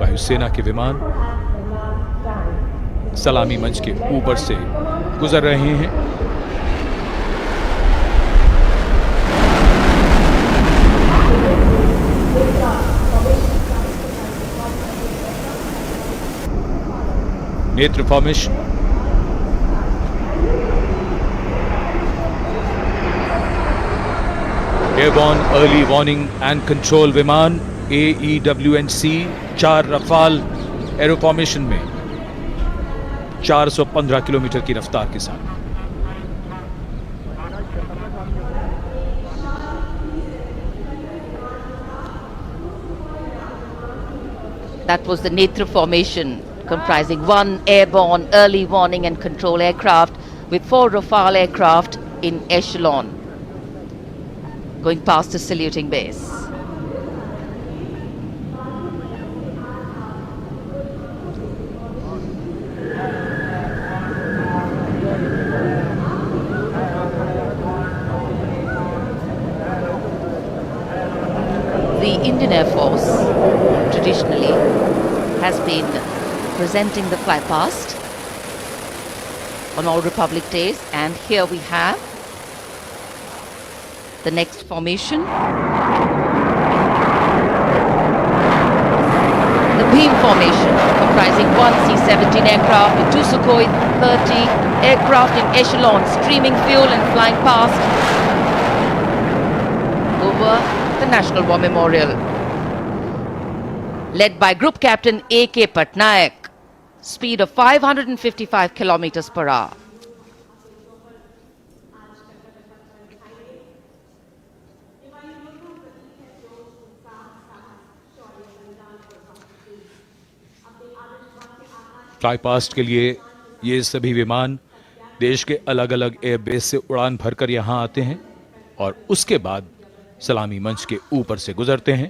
वायुसेना के विमान सलामी मंच के ऊपर से गुजर रहे हैं। नेत्र formation, airborne early warning and control विमान AEWNC 4 रफाल एरो फॉर्मेशन में 415 किलोमीटर की रफ्तार के साथ। That was the Netra formation, comprising 1 airborne early warning and control aircraft with 4 Rafale aircraft in echelon, going past the saluting base. The Indian Air Force traditionally has been presenting the fly past on all Republic Days, and here we have the next formation. The beam formation, comprising 1 C-17 aircraft with 2 Sukhoi 30 aircraft in echelon, streaming fuel and flying past over the National War Memorial. Led by Group Captain A.K. Patnaik, speed of 555 kilometers per hour. Fly past के लिए ये सभी विमान देश के अलग अलग airbase से उड़ान भरकर यहां आते हैं और उसके बाद सलामी मंच के ऊपर से गुजरते हैं।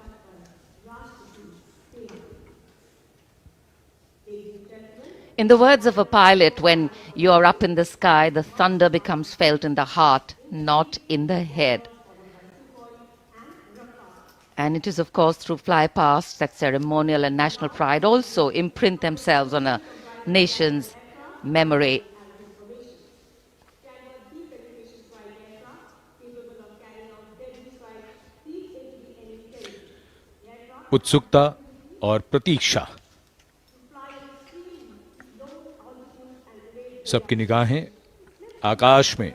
In the words of a pilot, when you are up in the sky, the thunder becomes felt in the heart, not in the head. And it is, of course, through fly past that ceremonial and national pride also imprint themselves on a nation's memory. उत्सुकता और प्रतीक्षा, सबकी निगाहें आकाश में।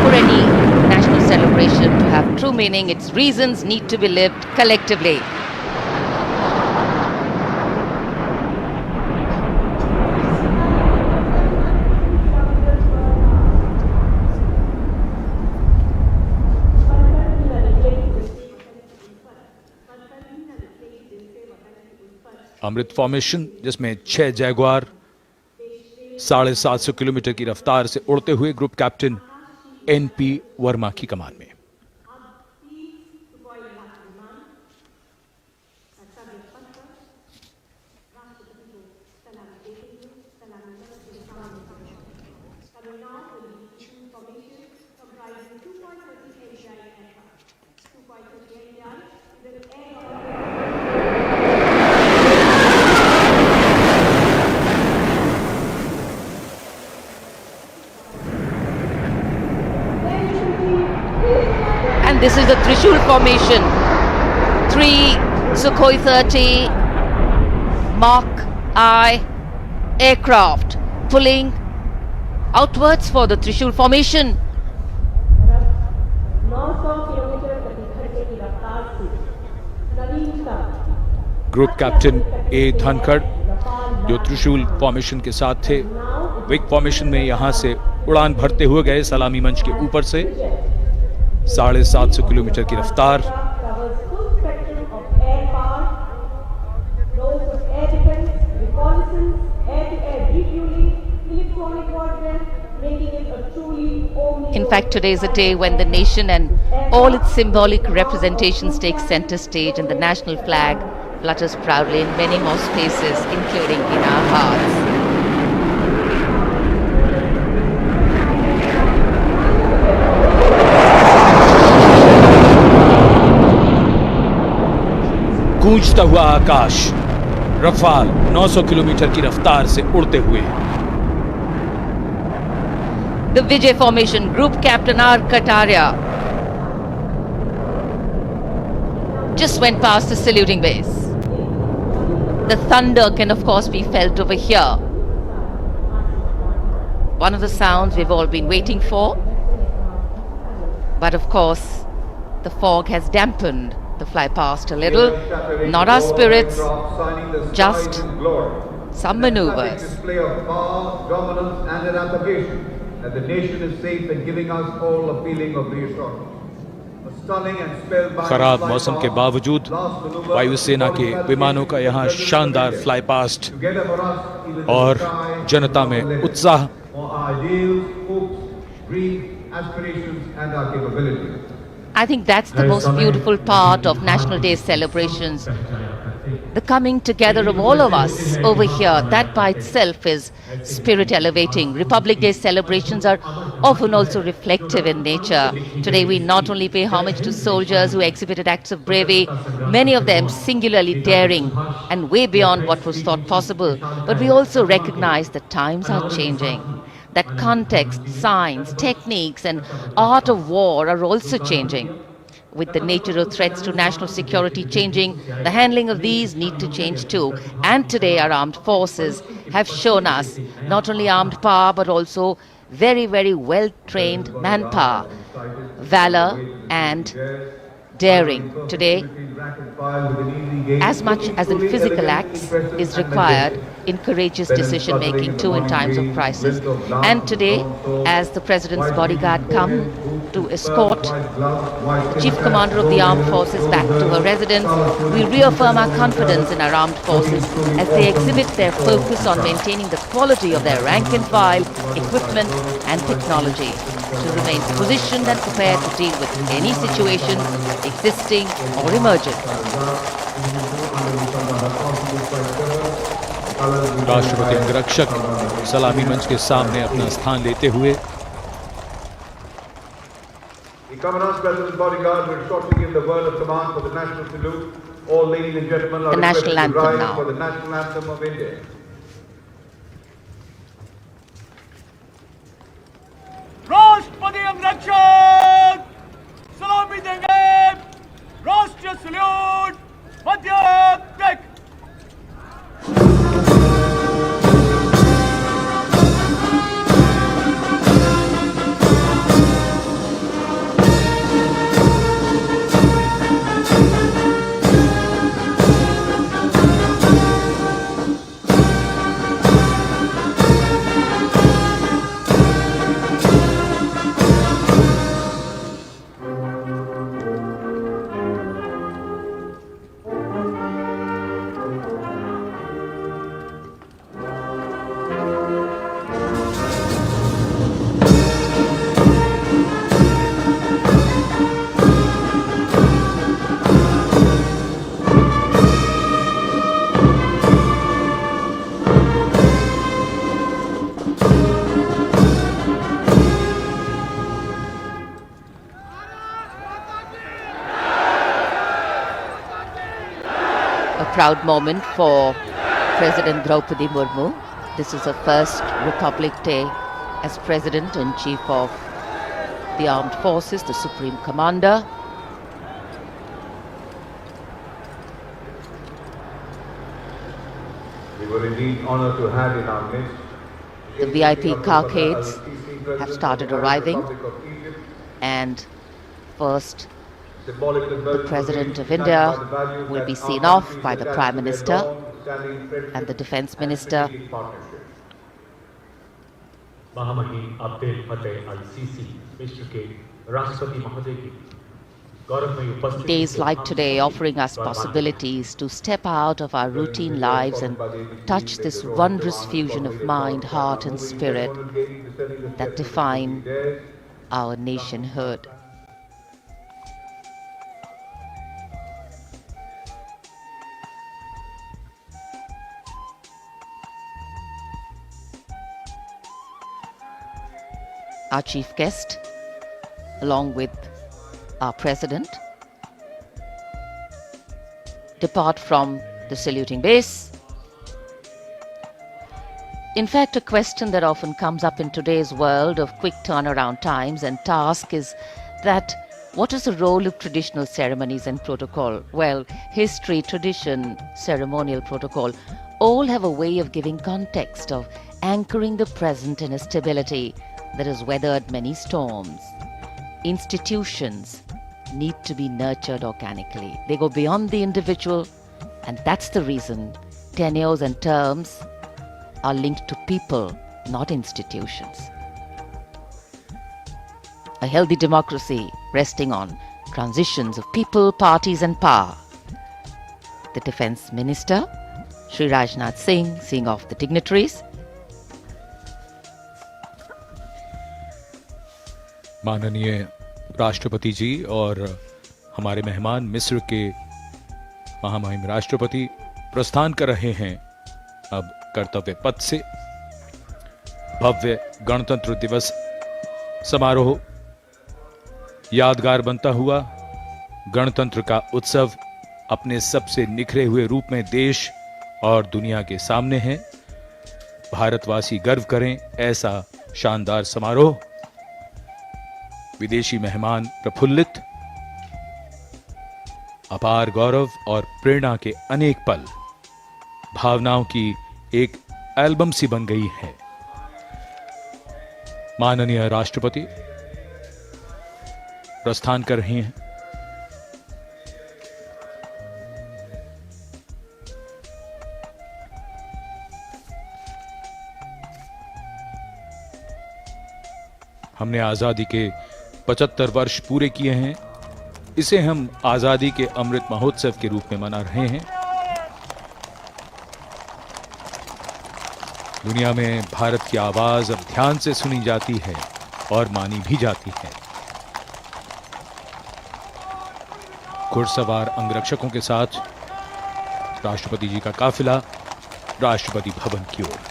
For any national celebration to have true meaning, its reasons need to be lived collectively. Amrit formation, जिसमें 6 Jaguar 750 kilometre की रफ्तार से उड़ते हुए ग्रुप कैप्टन NP वर्मा की कमान में। This is the Trishul formation. 3 Sukhoi 30 Mark I aircraft pulling outwards for the Trishul formation. Group captain A Dhankhar, जो त्रिशूल फॉर्मेशन के साथ थे, विक फॉर्मेशन में यहां से उड़ान भरते हुए गए सलामी मंच के ऊपर से। 750 किलोमीटर की रफ्तार। fact, today is a day when the nation and all its symbolic representations take center stage, and the national flag flutters proudly in many more spaces, including in our hearts. गूंजता हुआ आकाश, Rafale 900 kilometre की रफ्तार से उड़ते हुए। The Vijay Formation Group Captain R. Kataria just went past the saluting base. The thunder can of course be felt over here. One of the sounds we've all been waiting for. But of course, the fog has dampened the fly past a little. Not our spirits, just some maneuvers. Display of power, dominance and an application that the nation is safe and giving us all a feeling of reassurance. खराब मौसम के बावजूद वायुसेना के विमानों का यहाँ शानदार फ्लाई पास्ट और जनता में उत्साह। I think that's the most beautiful part of National Day celebrations. The coming together of all of us over here, that by itself is spirit elevating. Republic Day celebrations are often also reflective in nature. Today we not only pay homage to soldiers who exhibited acts of bravery, many of them singularly daring and way beyond what was thought possible, but we also recognize that times are changing. That context, science, techniques and art of war are also changing. With the nature of threats to national security changing, the handling of these need to change too. And today our armed forces have shown us not only armed power but also very, very well-trained manpower, valor and daring. Today, as much as in physical acts is required in courageous decision-making too in times of crisis. And today, as the President's bodyguard come to escort the Chief Commander of the Armed Forces back to her residence, we reaffirm our confidence in our armed forces as they exhibit their focus on maintaining the quality of their rank and file, equipment and technology to remain positioned and prepared to deal with any situation existing or emerging. राष्ट्रपति अंगरक्षक सलामी मंच के सामने अपना स्थान लेते हुए The Commandant's President's bodyguard will shortly give the word of command for the national salute. All ladies and gentlemen are requested to rise for the national anthem of India. राष्ट्रपति अंगरक्षक सलामी देंगे। राष्ट्रीय सल्यूट मध्य टेक। Proud moment for President Draupadi Murmu. This is her first Republic Day as President and Chief of the Armed Forces, the Supreme Commander. We were indeed honored to have in our midst the VIP carcades have started arriving, and first the President of India will be seen off by the Prime Minister and the Defence Minister. महामहिम अब्दुल फतेह अल-सीसी विश्व के राष्ट्रपति महोदय की गौरवमयी उपस्थिति। Days like today offering us possibilities to step out of our routine lives and touch this wondrous fusion of mind, heart and spirit that define our nationhood. Our chief guest, along with our president, depart from the saluting base. In fact, a question that often comes up in today's world of quick turnaround times and tasks is that what is the role of traditional ceremonies and protocol? Well, history, tradition, ceremonial protocol all have a way of giving context, of anchoring the present in a stability that has weathered many storms. Institutions need to be nurtured organically. They go beyond the individual, and that's the reason tenures and terms are linked to people, not institutions. A healthy democracy resting on transitions of people, parties and power. The Defence Minister, Shri Rajnath Singh, seeing off the dignitaries. माननीय राष्ट्रपति जी और हमारे मेहमान मिस्र के महामहिम राष्ट्रपति प्रस्थान कर रहे हैं अब कर्तव्य पथ से। भव्य गणतंत्र दिवस समारोह यादगार बनता हुआ गणतंत्र का उत्सव अपने सबसे निखरे हुए रूप में देश और दुनिया के सामने है। भारतवासी गर्व करें ऐसा शानदार समारोह। विदेशी मेहमान प्रफुल्लित, अपार गौरव और प्रेरणा के अनेक पल भावनाओं की एक एल्बम सी बन गई है। माननीय राष्ट्रपति प्रस्थान कर रहे हैं। हमने आजादी के 75 वर्ष पूरे किए हैं। इसे हम आजादी के अमृत महोत्सव के रूप में मना रहे हैं। दुनिया में भारत की आवाज अब ध्यान से सुनी जाती है और मानी भी जाती है। घुड़सवार अंगरक्षकों के साथ राष्ट्रपति जी का काफिला राष्ट्रपति भवन की ओर।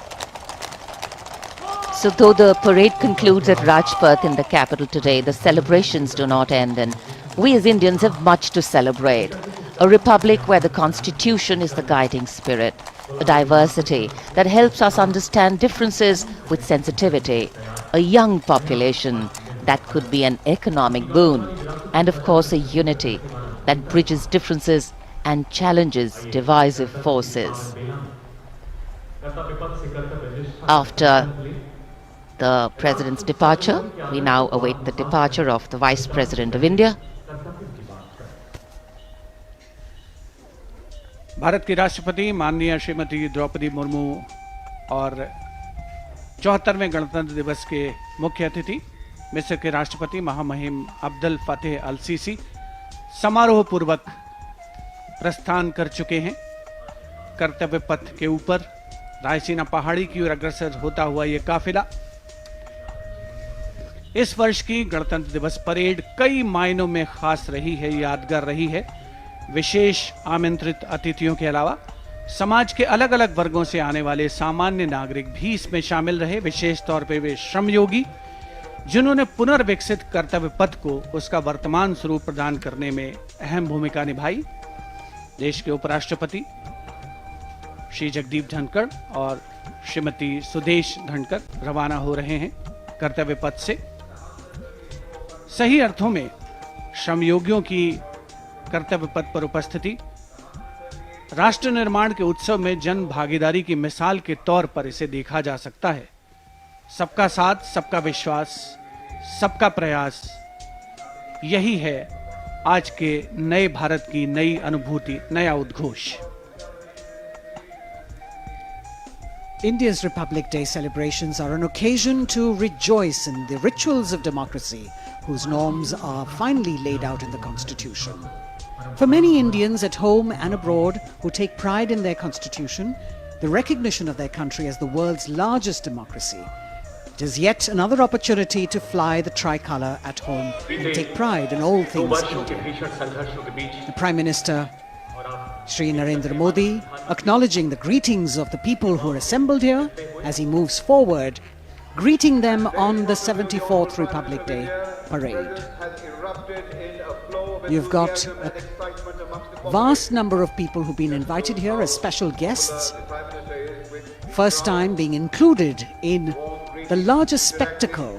So though the parade concludes at Rajpath in the capital today, the celebrations do not end, and we as Indians have much to celebrate. A republic where the constitution is the guiding spirit, a diversity that helps us understand differences with sensitivity, a young population that could be an economic boon, and of course a unity that bridges differences and challenges divisive forces. After the President's departure, we now await the departure of the Vice President of India. Bharat की राष्ट्रपति माननीय श्रीमती द्रौपदी मुर्मू और 74वें गणतंत्र दिवस के मुख्य अतिथि मिस्र के राष्ट्रपति महामहिम अब्दुल फतेह अल सीसी समारोह पूर्वक प्रस्थान कर चुके हैं। कर्तव्य पथ के ऊपर रायसीना पहाड़ी की ओर अग्रसर होता हुआ ये काफिला इस वर्ष की गणतंत्र दिवस परेड कई मायनों में खास रही है, यादगार रही है। विशेष आमंत्रित अतिथियों के अलावा समाज के अलग अलग वर्गों से आने वाले सामान्य नागरिक भी इसमें शामिल रहे। विशेष तौर पे वे श्रमयोगी जिन्होंने पुनर्विकसित कर्तव्य पथ को उसका वर्तमान स्वरूप प्रदान करने में अहम भूमिका निभाई। देश के उपराष्ट्रपति श्री जगदीप धनखड़ और श्रीमती सुदेश धनखड़ रवाना हो रहे हैं कर्तव्य पथ से। सही अर्थों में श्रमयोगियों की कर्तव्य पथ पर उपस्थिति राष्ट्र निर्माण के उत्सव में जन भागीदारी की मिसाल के तौर पर इसे देखा जा सकता है। सबका साथ, सबका विश्वास, सबका प्रयास, यही है आज के नए भारत की नई अनुभूति, नया उद्घोष। India's Republic Day celebrations are an occasion to rejoice in the rituals of democracy, whose norms are finally laid out in the Constitution. For many Indians at home and abroad who take pride in their Constitution, the recognition of their country as the world's largest democracy It is yet another opportunity to fly the tricolour at home and take pride in all things Indian. The Prime Minister, Shri Narendra Modi, acknowledging the greetings of the people who are assembled here as he moves forward, greeting them on the 74th Republic Day parade. You've got a vast number of people who've been invited here as special guests, first time being included in the largest spectacle,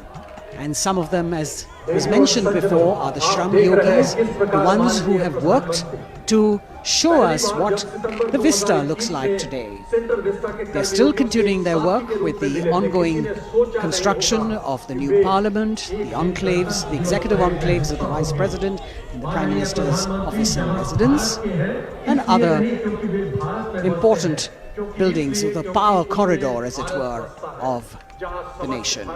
and some of them, as was mentioned before, are the Shram Yogis, the ones who have worked to show us what the vista looks like today. They're still continuing their work with the ongoing construction of the new parliament, the enclaves, the executive enclaves of the Vice President and the Prime Minister's office and residence, and other important buildings of the power corridor, as it were, of the nation.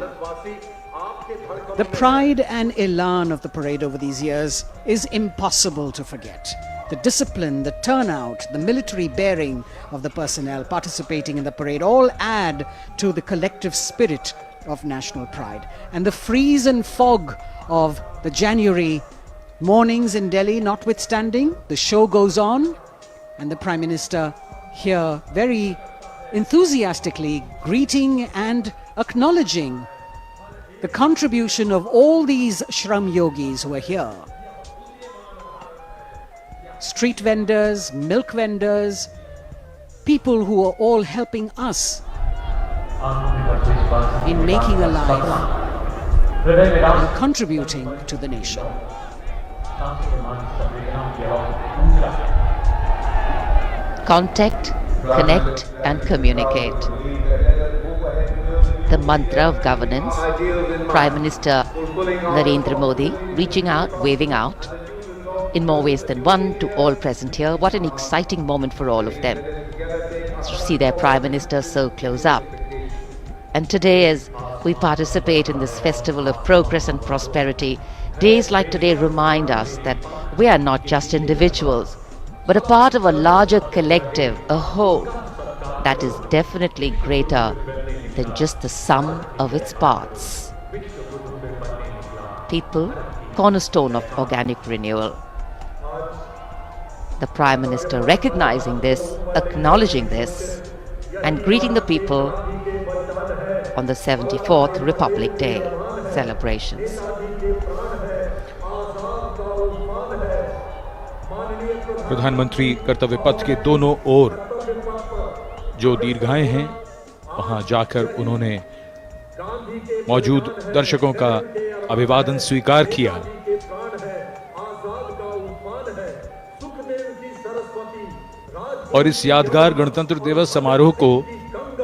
The pride and elan of the parade over these years is impossible to forget. The discipline, the turnout, the military bearing of the personnel participating in the parade all add to the collective spirit of national pride. And the freeze and fog of the January mornings in Delhi notwithstanding, the show goes on, and the Prime Minister here very enthusiastically greeting and acknowledging the contribution of all these Shram Yogis who are here. Street vendors, milk vendors, people who are all helping us in making a life and contributing to the nation. Contact, connect and communicate. The mantra of governance, Prime Minister Narendra Modi reaching out, waving out, in more ways than one to all present here. What an exciting moment for all of them to see their Prime Minister so close up. And today, as we participate in this festival of progress and prosperity, days like today remind us that we are not just individuals, but a part of a larger collective, a whole, that is definitely greater than just the sum of its parts. People, cornerstone of organic renewal. The Prime Minister recognizing this, acknowledging this, and greeting the people on the 74th Republic Day celebrations. प्रधानमंत्री कर्तव्य पथ के दोनों ओर जो दीर्घाएं हैं, वहां जाकर उन्होंने मौजूद दर्शकों का अभिवादन स्वीकार किया। और इस यादगार गणतंत्र दिवस समारोह को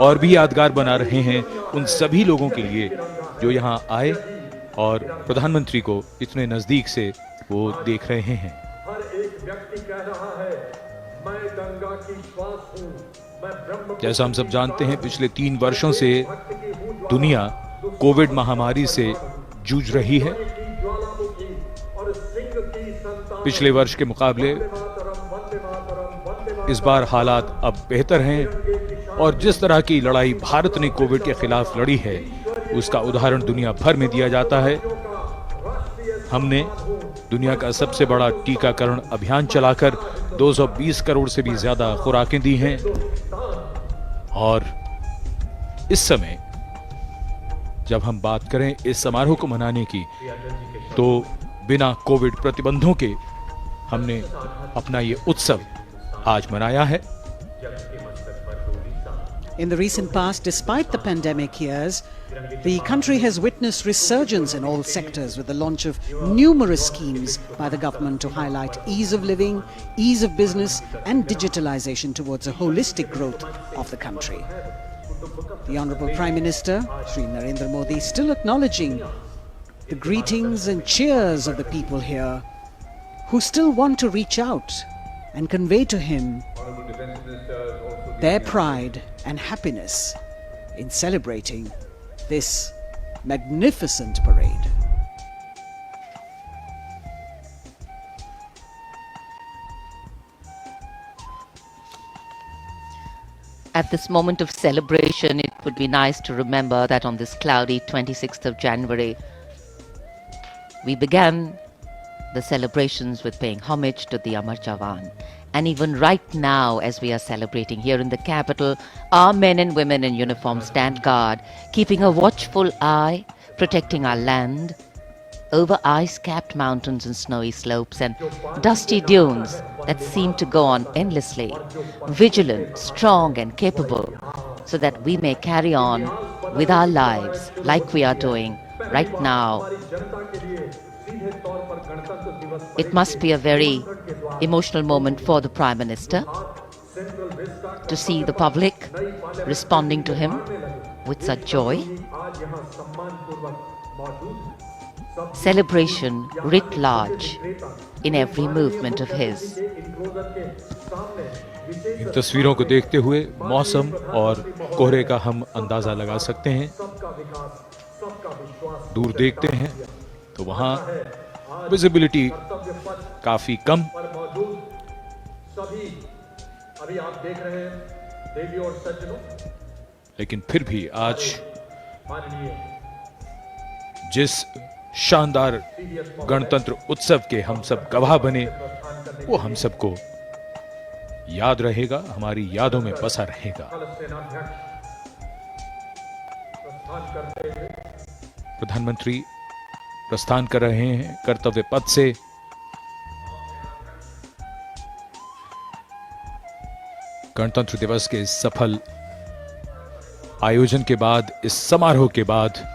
और भी यादगार बना रहे हैं उन सभी लोगों के लिए जो यहां आए और प्रधानमंत्री को इतने नजदीक से वो देख रहे हैं। जैसा हम सब जानते हैं, पिछले 3 वर्षों से दुनिया कोविड महामारी से जूझ रही है। पिछले वर्ष के मुकाबले इस बार हालात अब बेहतर हैं और जिस तरह की लड़ाई भारत ने कोविड के खिलाफ लड़ी है, उसका उदाहरण दुनिया भर में दिया जाता है। हमने दुनिया का सबसे बड़ा टीकाकरण अभियान चलाकर 220 करोड़ से भी ज्यादा खुराकें दी हैं और इस समय जब हम बात करें इस समारोह को मनाने की, तो बिना कोविड प्रतिबंधों के हमने अपना ये उत्सव आज मनाया है। In the recent past, despite the pandemic years, the country has witnessed resurgence in all sectors with the launch of numerous schemes by the government to highlight ease of living, ease of business and digitalization towards a holistic growth of the country. The Honorable Prime Minister, Shri Narendra Modi, still acknowledging the greetings and cheers of the people here who still want to reach out and convey to him their pride and happiness in celebrating this magnificent parade. At this moment of celebration, it It would be nice to remember that on this cloudy 26th of January, we began the celebrations with paying homage to the Amar Jawan. And even right now, as we are celebrating here in the capital, our men and women in uniform stand guard, keeping a watchful eye, protecting our land over ice-capped mountains and snowy slopes and dusty dunes that seem to go on endlessly, vigilant, strong and capable, so that we may carry on with our lives like we are doing right now. It must be a very emotional moment for the Prime Minister to see the public responding to him with such joy. Celebration writ large in every movement of his. इन तस्वीरों को देखते हुए मौसम और कोहरे का हम अंदाजा लगा सकते हैं। दूर देखते हैं तो वहां विजिबिलिटी काफी कम, लेकिन फिर भी आज जिस शानदार गणतंत्र उत्सव के हम सब गवाह बने, वो हम सबको याद रहेगा, हमारी यादों में बसा रहेगा। प्रधानमंत्री प्रस्थान कर रहे हैं कर्तव्य पथ से। गणतंत्र दिवस के इस सफल आयोजन के बाद, इस समारोह के बाद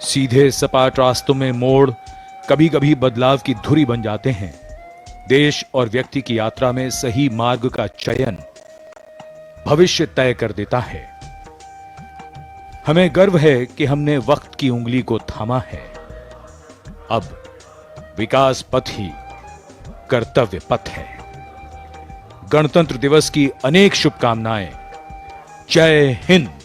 सीधे सपाट रास्तों में मोड़ कभी कभी बदलाव की धुरी बन जाते हैं। देश और व्यक्ति की यात्रा में सही मार्ग का चयन भविष्य तय कर देता है। हमें गर्व है कि हमने वक्त की उंगली को थामा है। अब विकास पथ ही कर्तव्य पथ है। गणतंत्र दिवस की अनेक शुभकामनाएं। जय हिंद।